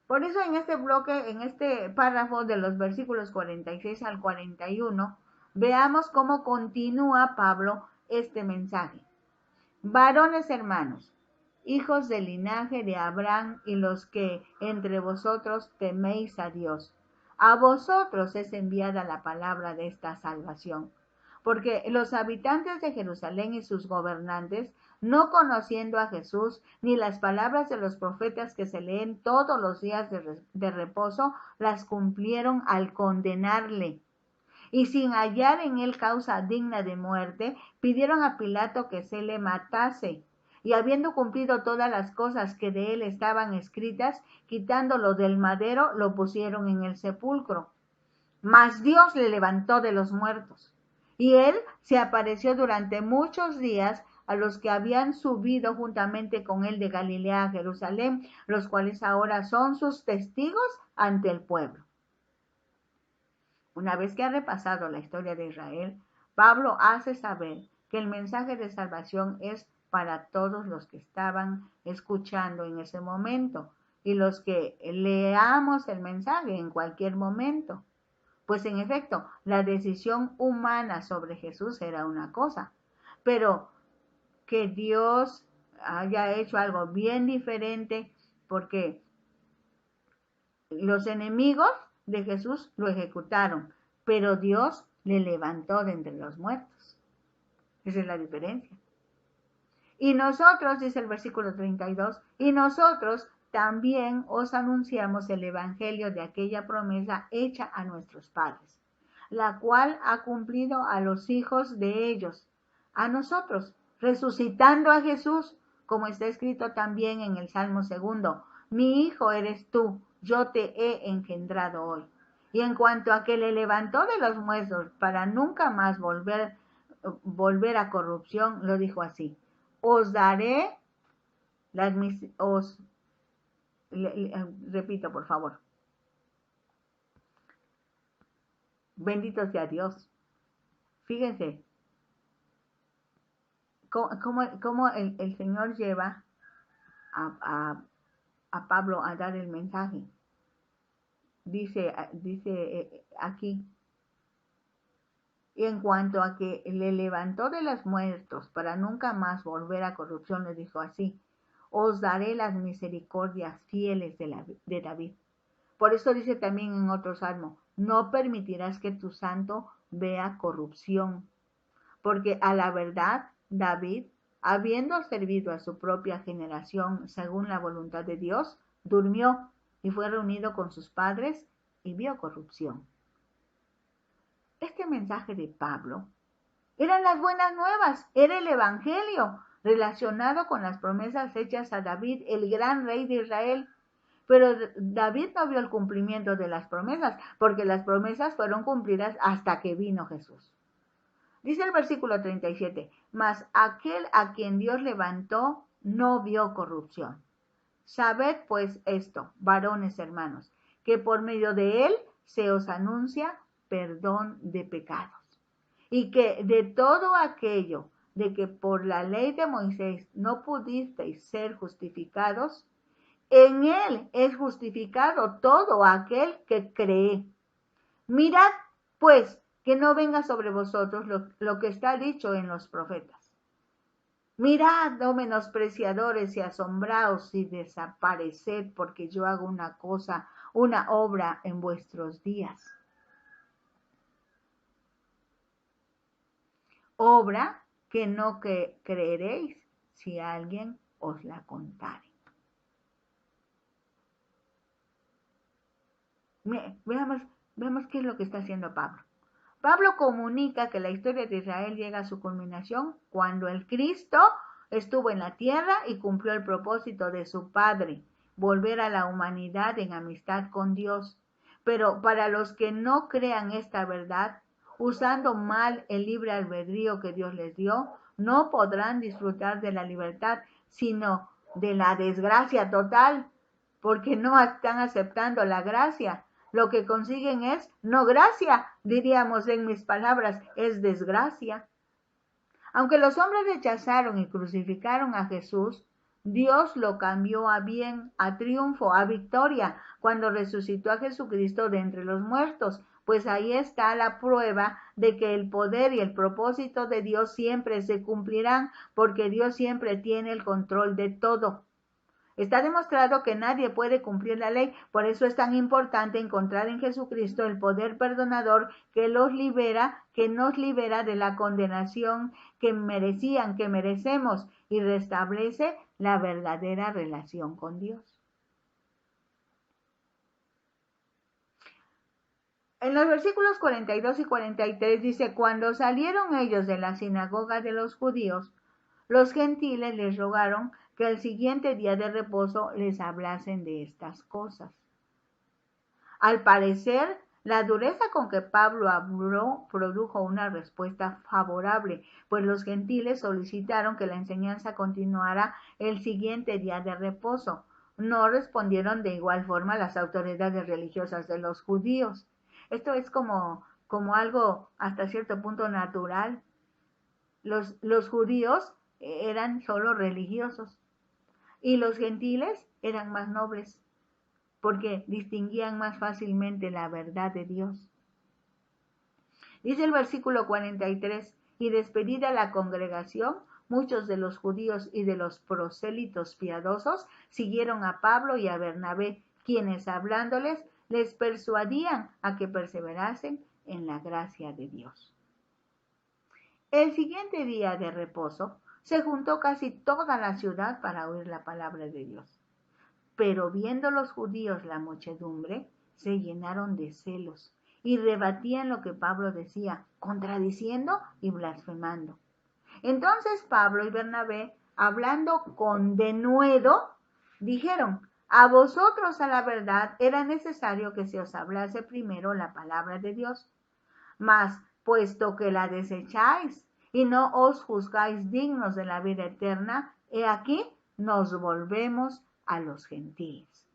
Por eso en este bloque, en este párrafo de los versículos 46 al 41, veamos cómo continúa Pablo este mensaje. Varones hermanos, hijos del linaje de Abraham y los que entre vosotros teméis a Dios, a vosotros es enviada la palabra de esta salvación. Porque los habitantes de Jerusalén y sus gobernantes, no conociendo a Jesús, ni las palabras de los profetas que se leen todos los días de reposo, las cumplieron al condenarle. Y sin hallar en él causa digna de muerte, pidieron a Pilato que se le matase. Y habiendo cumplido todas las cosas que de él estaban escritas, quitándolo del madero, lo pusieron en el sepulcro. Mas Dios le levantó de los muertos. Y él se apareció durante muchos días a los que habían subido juntamente con él de Galilea a Jerusalén, los cuales ahora son sus testigos ante el pueblo. Una vez que ha repasado la historia de Israel, Pablo hace saber que el mensaje de salvación es para todos los que estaban escuchando en ese momento y los que leamos el mensaje en cualquier momento. Pues en efecto, la decisión humana sobre Jesús era una cosa, pero que Dios haya hecho algo bien diferente, porque los enemigos de Jesús lo ejecutaron, pero Dios le levantó de entre los muertos. Esa es la diferencia. Y nosotros, dice el versículo 32, y nosotros también os anunciamos el evangelio de aquella promesa hecha a nuestros padres, la cual ha cumplido a los hijos de ellos, a nosotros, resucitando a Jesús, como está escrito también en el Salmo 2, mi hijo eres tú, yo te he engendrado hoy. Y en cuanto a que le levantó de los muertos para nunca más volver a corrupción, lo dijo así: os daré repito, por favor. Bendito sea Dios. Fíjense cómo el Señor lleva a Pablo a dar el mensaje. Dice aquí, y en cuanto a que le levantó de los muertos para nunca más volver a corrupción, le dijo así: os daré las misericordias fieles de David. Por eso dice también en otro salmo: no permitirás que tu santo vea corrupción. Porque a la verdad, David, habiendo servido a su propia generación según la voluntad de Dios, durmió y fue reunido con sus padres y vio corrupción. Este mensaje de Pablo eran las buenas nuevas, era el evangelio relacionado con las promesas hechas a David, el gran rey de Israel. Pero David no vio el cumplimiento de las promesas, porque las promesas fueron cumplidas hasta que vino Jesús. Dice el versículo 37, mas aquel a quien Dios levantó no vio corrupción. Sabed pues esto, varones hermanos, que por medio de él se os anuncia perdón de pecados, y que de todo aquello de que por la ley de Moisés no pudisteis ser justificados, en él es justificado todo aquel que cree. Mirad, pues, que no venga sobre vosotros lo que está dicho en los profetas. Mirad, oh menospreciadores, y asombraos y desapareced, porque yo hago una obra en vuestros días. Obra que no creeréis si alguien os la contare. Veamos qué es lo que está haciendo Pablo. Pablo comunica que la historia de Israel llega a su culminación cuando el Cristo estuvo en la tierra y cumplió el propósito de su Padre, volver a la humanidad en amistad con Dios. Pero para los que no crean esta verdad, usando mal el libre albedrío que Dios les dio, no podrán disfrutar de la libertad, sino de la desgracia total, porque no están aceptando la gracia. Lo que consiguen es no gracia, diríamos en mis palabras, es desgracia. Aunque los hombres rechazaron y crucificaron a Jesús, Dios lo cambió a bien, a triunfo, a victoria, cuando resucitó a Jesucristo de entre los muertos, pues ahí está la prueba de que el poder y el propósito de Dios siempre se cumplirán, porque Dios siempre tiene el control de todo. Está demostrado que nadie puede cumplir la ley, por eso es tan importante encontrar en Jesucristo el poder perdonador que nos libera de la condenación que merecemos y restablece la verdadera relación con Dios. En los versículos 42 y 43 dice, cuando salieron ellos de la sinagoga de los judíos, los gentiles les rogaron que el siguiente día de reposo les hablasen de estas cosas. Al parecer, la dureza con que Pablo habló produjo una respuesta favorable, pues los gentiles solicitaron que la enseñanza continuara el siguiente día de reposo. No respondieron de igual forma las autoridades religiosas de los judíos. Esto es como algo hasta cierto punto natural. Los judíos eran solo religiosos y los gentiles eran más nobles porque distinguían más fácilmente la verdad de Dios. Dice el versículo 43, y despedida la congregación, muchos de los judíos y de los prosélitos piadosos siguieron a Pablo y a Bernabé, quienes hablándoles les persuadían a que perseverasen en la gracia de Dios. El siguiente día de reposo se juntó casi toda la ciudad para oír la palabra de Dios. Pero viendo los judíos la muchedumbre, se llenaron de celos y rebatían lo que Pablo decía, contradiciendo y blasfemando. Entonces Pablo y Bernabé, hablando con denuedo, dijeron, a vosotros a la verdad era necesario que se os hablase primero la palabra de Dios. Mas, puesto que la desecháis y no os juzgáis dignos de la vida eterna, he aquí nos volvemos a los gentiles.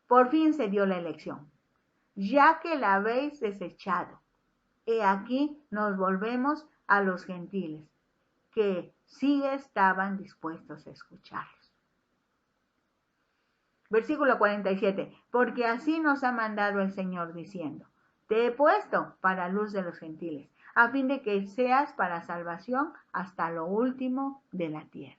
Por fin se dio la elección. Ya que la habéis desechado, he aquí nos volvemos a los gentiles, que sí estaban dispuestos a escucharlos. Versículo 47. Porque así nos ha mandado el Señor diciendo, te he puesto para luz de los gentiles, a fin de que seas para salvación hasta lo último de la tierra.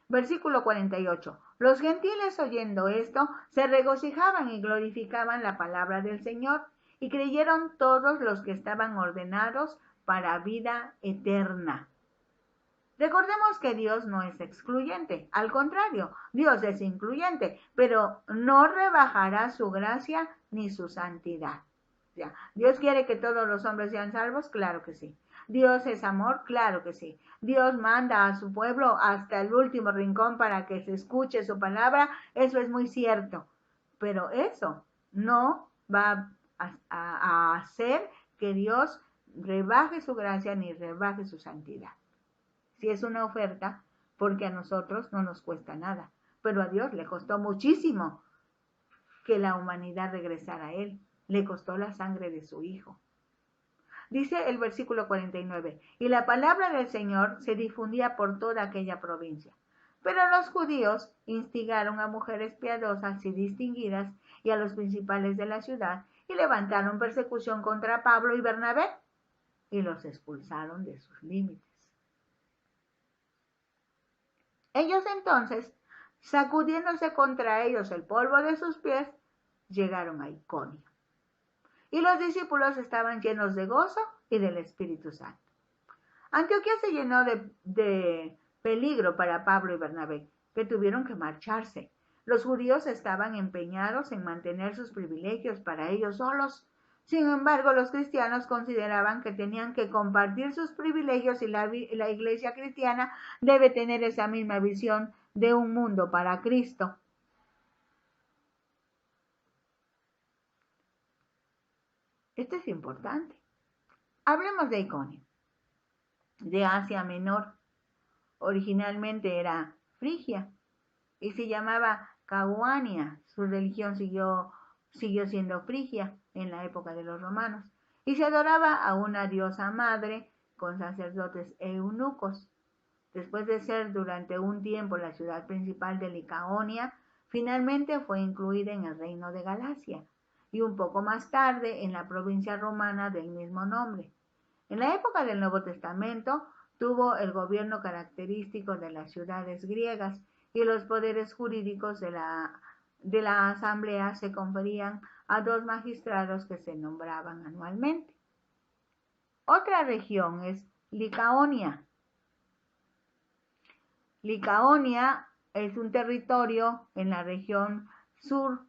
Versículo 48. Los gentiles oyendo esto se regocijaban y glorificaban la palabra del Señor, y creyeron todos los que estaban ordenados para vida eterna. Recordemos que Dios no es excluyente, al contrario, Dios es incluyente, pero no rebajará su gracia ni su santidad. Ya, ¿Dios quiere que todos los hombres sean salvos? Claro que sí. ¿Dios es amor? Claro que sí. ¿Dios manda a su pueblo hasta el último rincón para que se escuche su palabra? Eso es muy cierto. Pero eso no va a hacer que Dios rebaje su gracia ni rebaje su santidad. Si es una oferta, porque a nosotros no nos cuesta nada, pero a Dios le costó muchísimo que la humanidad regresara a Él. Le costó la sangre de su Hijo. Dice el versículo 49, y la palabra del Señor se difundía por toda aquella provincia. Pero los judíos instigaron a mujeres piadosas y distinguidas y a los principales de la ciudad y levantaron persecución contra Pablo y Bernabé y los expulsaron de sus límites. Ellos entonces, sacudiéndose contra ellos el polvo de sus pies, llegaron a Iconio. Y los discípulos estaban llenos de gozo y del Espíritu Santo. Antioquía se llenó de peligro para Pablo y Bernabé, que tuvieron que marcharse. Los judíos estaban empeñados en mantener sus privilegios para ellos solos. Sin embargo, los cristianos consideraban que tenían que compartir sus privilegios y la iglesia cristiana debe tener esa misma visión de un mundo para Cristo. Esto es importante. Hablemos de Iconio, de Asia Menor. Originalmente era Frigia y se llamaba Caguania. Su religión siguió siendo Frigia en la época de los romanos y se adoraba a una diosa madre con sacerdotes e eunucos. Después de ser durante un tiempo la ciudad principal de Licaonia, finalmente fue incluida en el reino de Galacia y un poco más tarde en la provincia romana del mismo nombre. En la época del Nuevo Testamento tuvo el gobierno característico de las ciudades griegas y los poderes jurídicos de la asamblea se conferían a 2 magistrados que se nombraban anualmente. Otra región es Licaonia. Licaonia es un territorio en la región sur,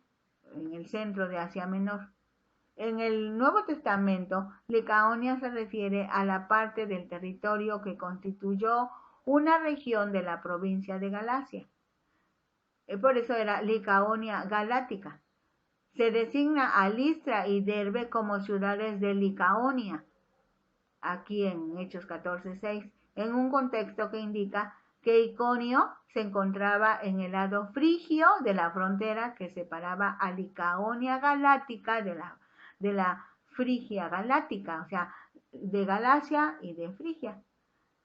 en el centro de Asia Menor. En el Nuevo Testamento, Licaonia se refiere a la parte del territorio que constituyó una región de la provincia de Galacia. Por eso era Licaonia Galática. Se designa a Listra y Derbe como ciudades de Licaonia, aquí en Hechos 14:6, en un contexto que indica que Iconio se encontraba en el lado frigio de la frontera que separaba a Licaonia Galática de la Frigia Galática, o sea, de Galacia y de Frigia.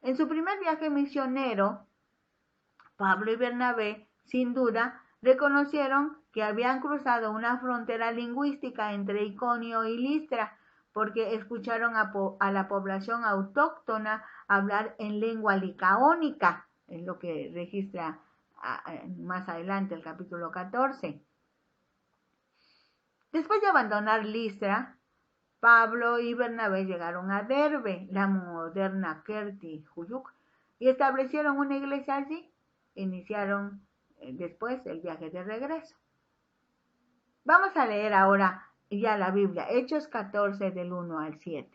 En su primer viaje misionero, Pablo y Bernabé, sin duda, reconocieron que habían cruzado una frontera lingüística entre Iconio y Listra, porque escucharon a la población autóctona hablar en lengua licaónica, es lo que registra más adelante el capítulo 14. Después de abandonar Listra, Pablo y Bernabé llegaron a Derbe, la moderna Kerti Juyuk, y establecieron una iglesia allí. Iniciaron después el viaje de regreso. Vamos a leer ahora ya la Biblia, Hechos 14 del 1 al 7.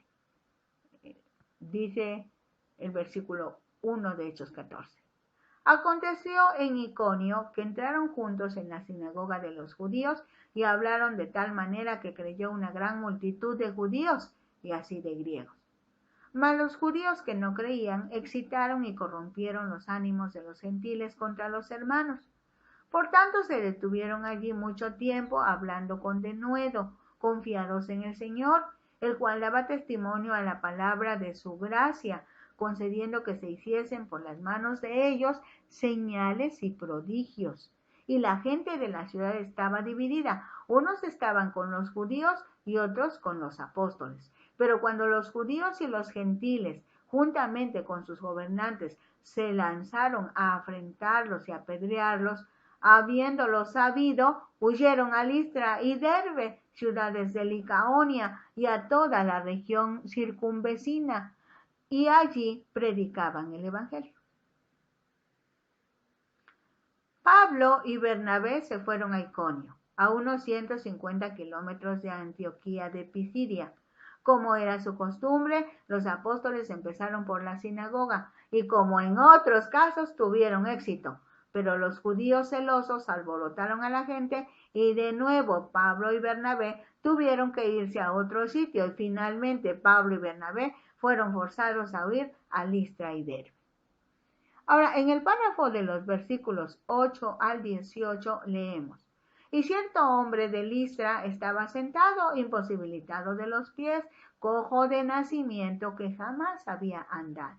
Dice el versículo 1 de Hechos 14. Aconteció en Iconio que entraron juntos en la sinagoga de los judíos y hablaron de tal manera que creyó una gran multitud de judíos y así de griegos. Mas los judíos que no creían excitaron y corrompieron los ánimos de los gentiles contra los hermanos. Por tanto se detuvieron allí mucho tiempo hablando con denuedo, confiados en el Señor, el cual daba testimonio a la palabra de su gracia, concediendo que se hiciesen por las manos de ellos señales y prodigios. Y la gente de la ciudad estaba dividida. Unos estaban con los judíos y otros con los apóstoles. Pero cuando los judíos y los gentiles, juntamente con sus gobernantes, se lanzaron a afrentarlos y apedrearlos, habiéndolo sabido, huyeron a Listra y Derbe, ciudades de Licaonia, y a toda la región circunvecina, y allí predicaban el Evangelio. Pablo y Bernabé se fueron a Iconio, a unos 150 kilómetros de Antioquía de Pisidia. Como era su costumbre, los apóstoles empezaron por la sinagoga, y como en otros casos tuvieron éxito. Pero los judíos celosos alborotaron a la gente y de nuevo Pablo y Bernabé tuvieron que irse a otro sitio y finalmente Pablo y Bernabé fueron forzados a huir a Listra y Derbe. Ahora, en el párrafo de los versículos 8 al 18 leemos: Y cierto hombre de Listra estaba sentado, imposibilitado de los pies, cojo de nacimiento, que jamás había andado.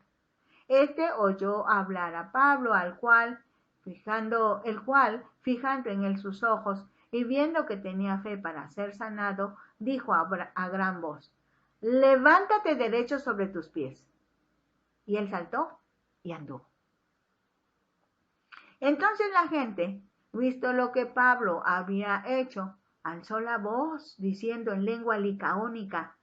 Este oyó hablar a Pablo, el cual, fijando en él sus ojos y viendo que tenía fe para ser sanado, dijo a gran voz: Levántate derecho sobre tus pies. Y él saltó y anduvo. Entonces la gente, visto lo que Pablo había hecho, alzó la voz, diciendo en lengua licaónica: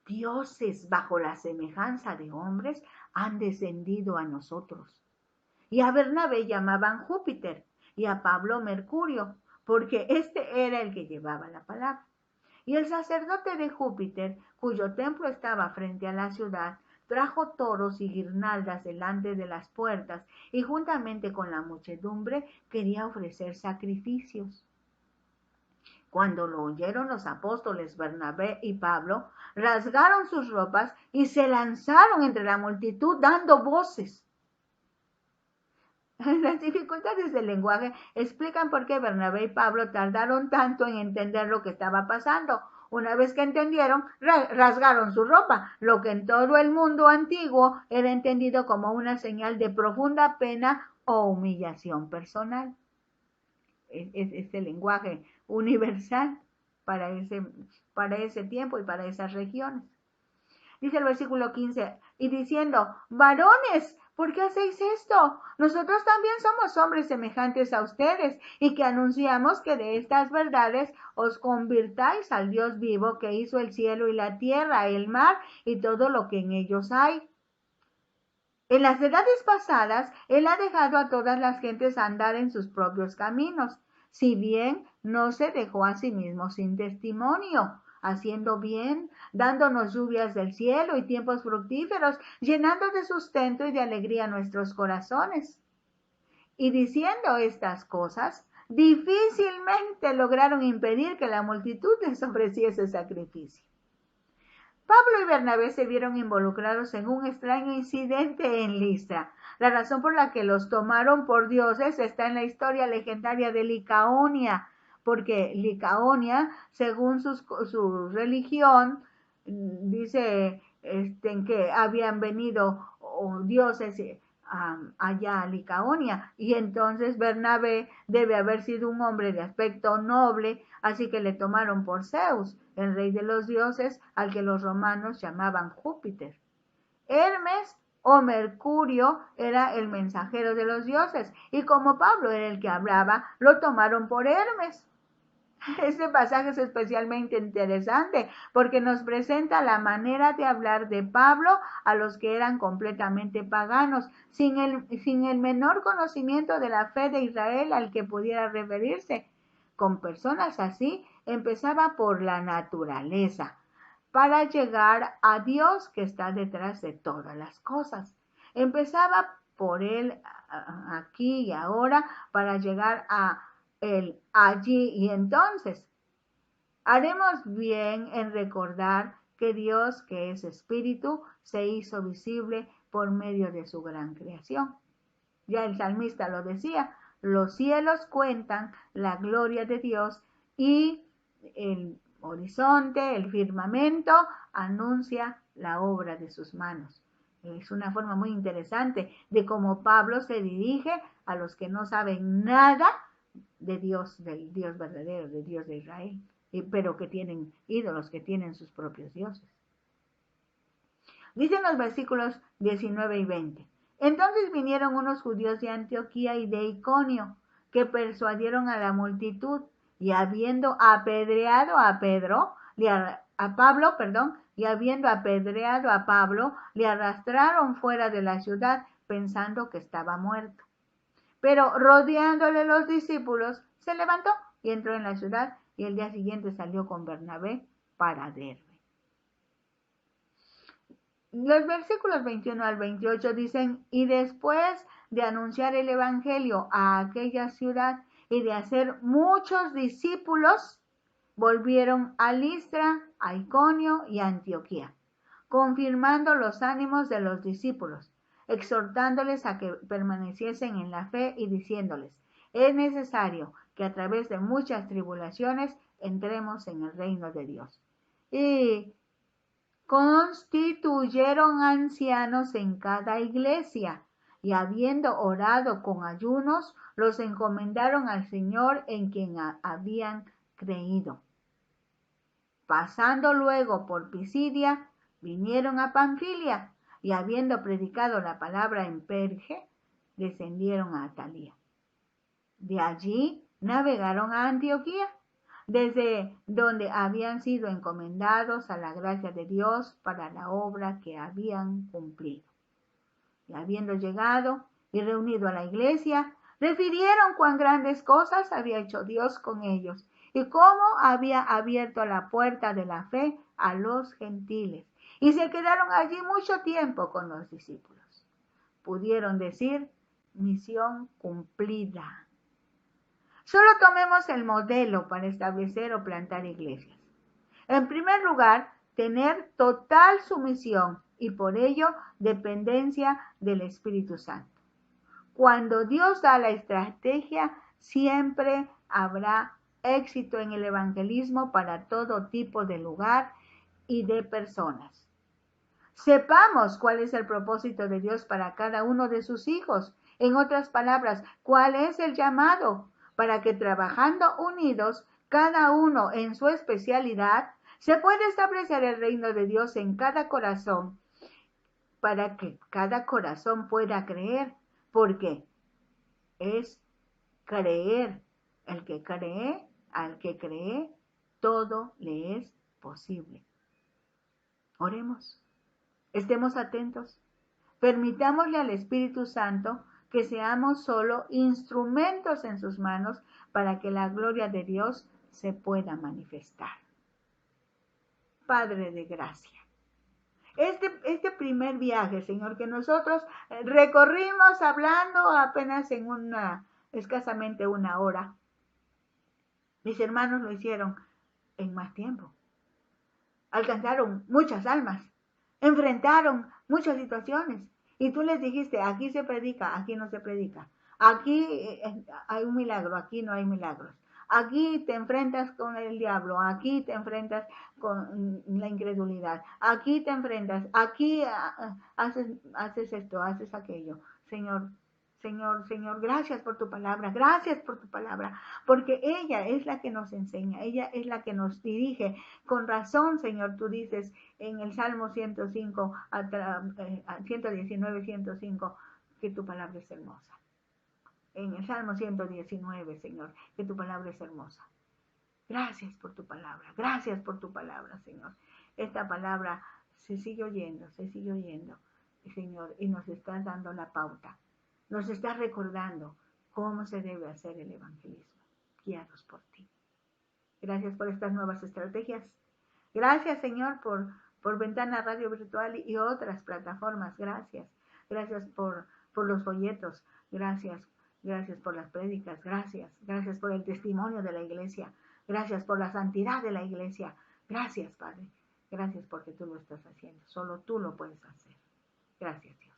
dioses bajo la semejanza de hombres han descendido a nosotros. Y a Bernabé llamaban Júpiter y a Pablo Mercurio, porque este era el que llevaba la palabra. Y el sacerdote de Júpiter, cuyo templo estaba frente a la ciudad, trajo toros y guirnaldas delante de las puertas, y juntamente con la muchedumbre quería ofrecer sacrificios. Cuando lo oyeron los apóstoles Bernabé y Pablo, rasgaron sus ropas y se lanzaron entre la multitud dando voces. Las dificultades del lenguaje explican por qué Bernabé y Pablo tardaron tanto en entender lo que estaba pasando. Una vez que entendieron, rasgaron su ropa, lo que en todo el mundo antiguo era entendido como una señal de profunda pena o humillación personal. Es el lenguaje universal para ese tiempo y para esas regiones. Dice el versículo 15, y diciendo: varones, ¿por qué hacéis esto? Nosotros también somos hombres semejantes a ustedes, y que anunciamos que de estas verdades os convirtáis al Dios vivo, que hizo el cielo y la tierra, el mar y todo lo que en ellos hay. En las edades pasadas, Él ha dejado a todas las gentes andar en sus propios caminos, si bien no se dejó a sí mismo sin testimonio, haciendo bien, dándonos lluvias del cielo y tiempos fructíferos, llenando de sustento y de alegría nuestros corazones. Y diciendo estas cosas, difícilmente lograron impedir que la multitud les ofreciese sacrificio. Pablo y Bernabé se vieron involucrados en un extraño incidente en Listra. La razón por la que los tomaron por dioses está en la historia legendaria de Licaonia, porque Licaonia, según su religión, dice en que habían venido dioses allá a Licaonia, y entonces Bernabé debe haber sido un hombre de aspecto noble, así que le tomaron por Zeus, el rey de los dioses, al que los romanos llamaban Júpiter. Hermes o Mercurio era el mensajero de los dioses, y como Pablo era el que hablaba, lo tomaron por Hermes. Este pasaje es especialmente interesante porque nos presenta la manera de hablar de Pablo a los que eran completamente paganos, sin el menor conocimiento de la fe de Israel al que pudiera referirse. Con personas así, empezaba por la naturaleza, para llegar a Dios que está detrás de todas las cosas. Empezaba por Él aquí y ahora para llegar a Él allí y entonces. Haremos bien en recordar que Dios, que es espíritu, se hizo visible por medio de su gran creación. Ya el salmista lo decía: los cielos cuentan la gloria de Dios y el horizonte, el firmamento, anuncia la obra de sus manos. Es una forma muy interesante de cómo Pablo se dirige a los que no saben nada de Dios, del Dios verdadero, del Dios de Israel, pero que tienen ídolos, que tienen sus propios dioses. Dicen los versículos 19 y 20. Entonces vinieron unos judíos de Antioquía y de Iconio, que persuadieron a la multitud, y habiendo apedreado a Pablo, le arrastraron fuera de la ciudad, pensando que estaba muerto. Pero rodeándole los discípulos, se levantó y entró en la ciudad, y el día siguiente salió con Bernabé para Derbe. Los versículos 21 al 28 dicen: y después de anunciar el evangelio a aquella ciudad y de hacer muchos discípulos, volvieron a Listra, a Iconio y a Antioquía, confirmando los ánimos de los discípulos, exhortándoles a que permaneciesen en la fe y diciéndoles: es necesario que a través de muchas tribulaciones entremos en el reino de Dios. Y constituyeron ancianos en cada iglesia, y habiendo orado con ayunos, los encomendaron al Señor en quien habían creído. Pasando luego por Pisidia, vinieron a Panfilia, y habiendo predicado la palabra en Perge, descendieron a Atalía. De allí navegaron a Antioquía, desde donde habían sido encomendados a la gracia de Dios para la obra que habían cumplido. Y habiendo llegado y reunido a la iglesia, refirieron cuán grandes cosas había hecho Dios con ellos y cómo había abierto la puerta de la fe a los gentiles. Y se quedaron allí mucho tiempo con los discípulos. Pudieron decir, misión cumplida. Solo tomemos el modelo para establecer o plantar iglesias. En primer lugar, tener total sumisión y por ello dependencia del Espíritu Santo. Cuando Dios da la estrategia, siempre habrá éxito en el evangelismo para todo tipo de lugar y de personas. Sepamos cuál es el propósito de Dios para cada uno de sus hijos. En otras palabras, cuál es el llamado para que trabajando unidos, cada uno en su especialidad, se pueda establecer el reino de Dios en cada corazón, para que cada corazón pueda creer, porque es creer. El que cree, al que cree, todo le es posible. Oremos. Estemos atentos. Permitámosle al Espíritu Santo que seamos solo instrumentos en sus manos para que la gloria de Dios se pueda manifestar. Padre de gracia, este primer viaje, Señor, que nosotros recorrimos hablando apenas en escasamente una hora, mis hermanos lo hicieron en más tiempo. Alcanzaron muchas almas, enfrentaron muchas situaciones. Y tú les dijiste, aquí se predica, aquí no se predica. Aquí hay un milagro, aquí no hay milagros. Aquí te enfrentas con el diablo, aquí te enfrentas con la incredulidad, aquí te enfrentas, aquí haces esto, haces aquello. Señor, gracias por tu palabra, porque ella es la que nos enseña, ella es la que nos dirige. Con razón, Señor, tú dices en el Salmo 105, 119, 105, que tu palabra es hermosa. En el Salmo 119, Señor, que tu palabra es hermosa. Gracias por tu palabra, Señor. Esta palabra se sigue oyendo, Señor, y nos estás dando la pauta. Nos estás recordando cómo se debe hacer el evangelismo, guiados por ti. Gracias por estas nuevas estrategias. Gracias, Señor, por Ventana Radio Virtual y otras plataformas. Gracias por los folletos. Gracias por las prédicas. Gracias por el testimonio de la iglesia. Gracias por la santidad de la iglesia. Gracias, Padre. Gracias porque tú lo estás haciendo. Solo tú lo puedes hacer. Gracias, Dios.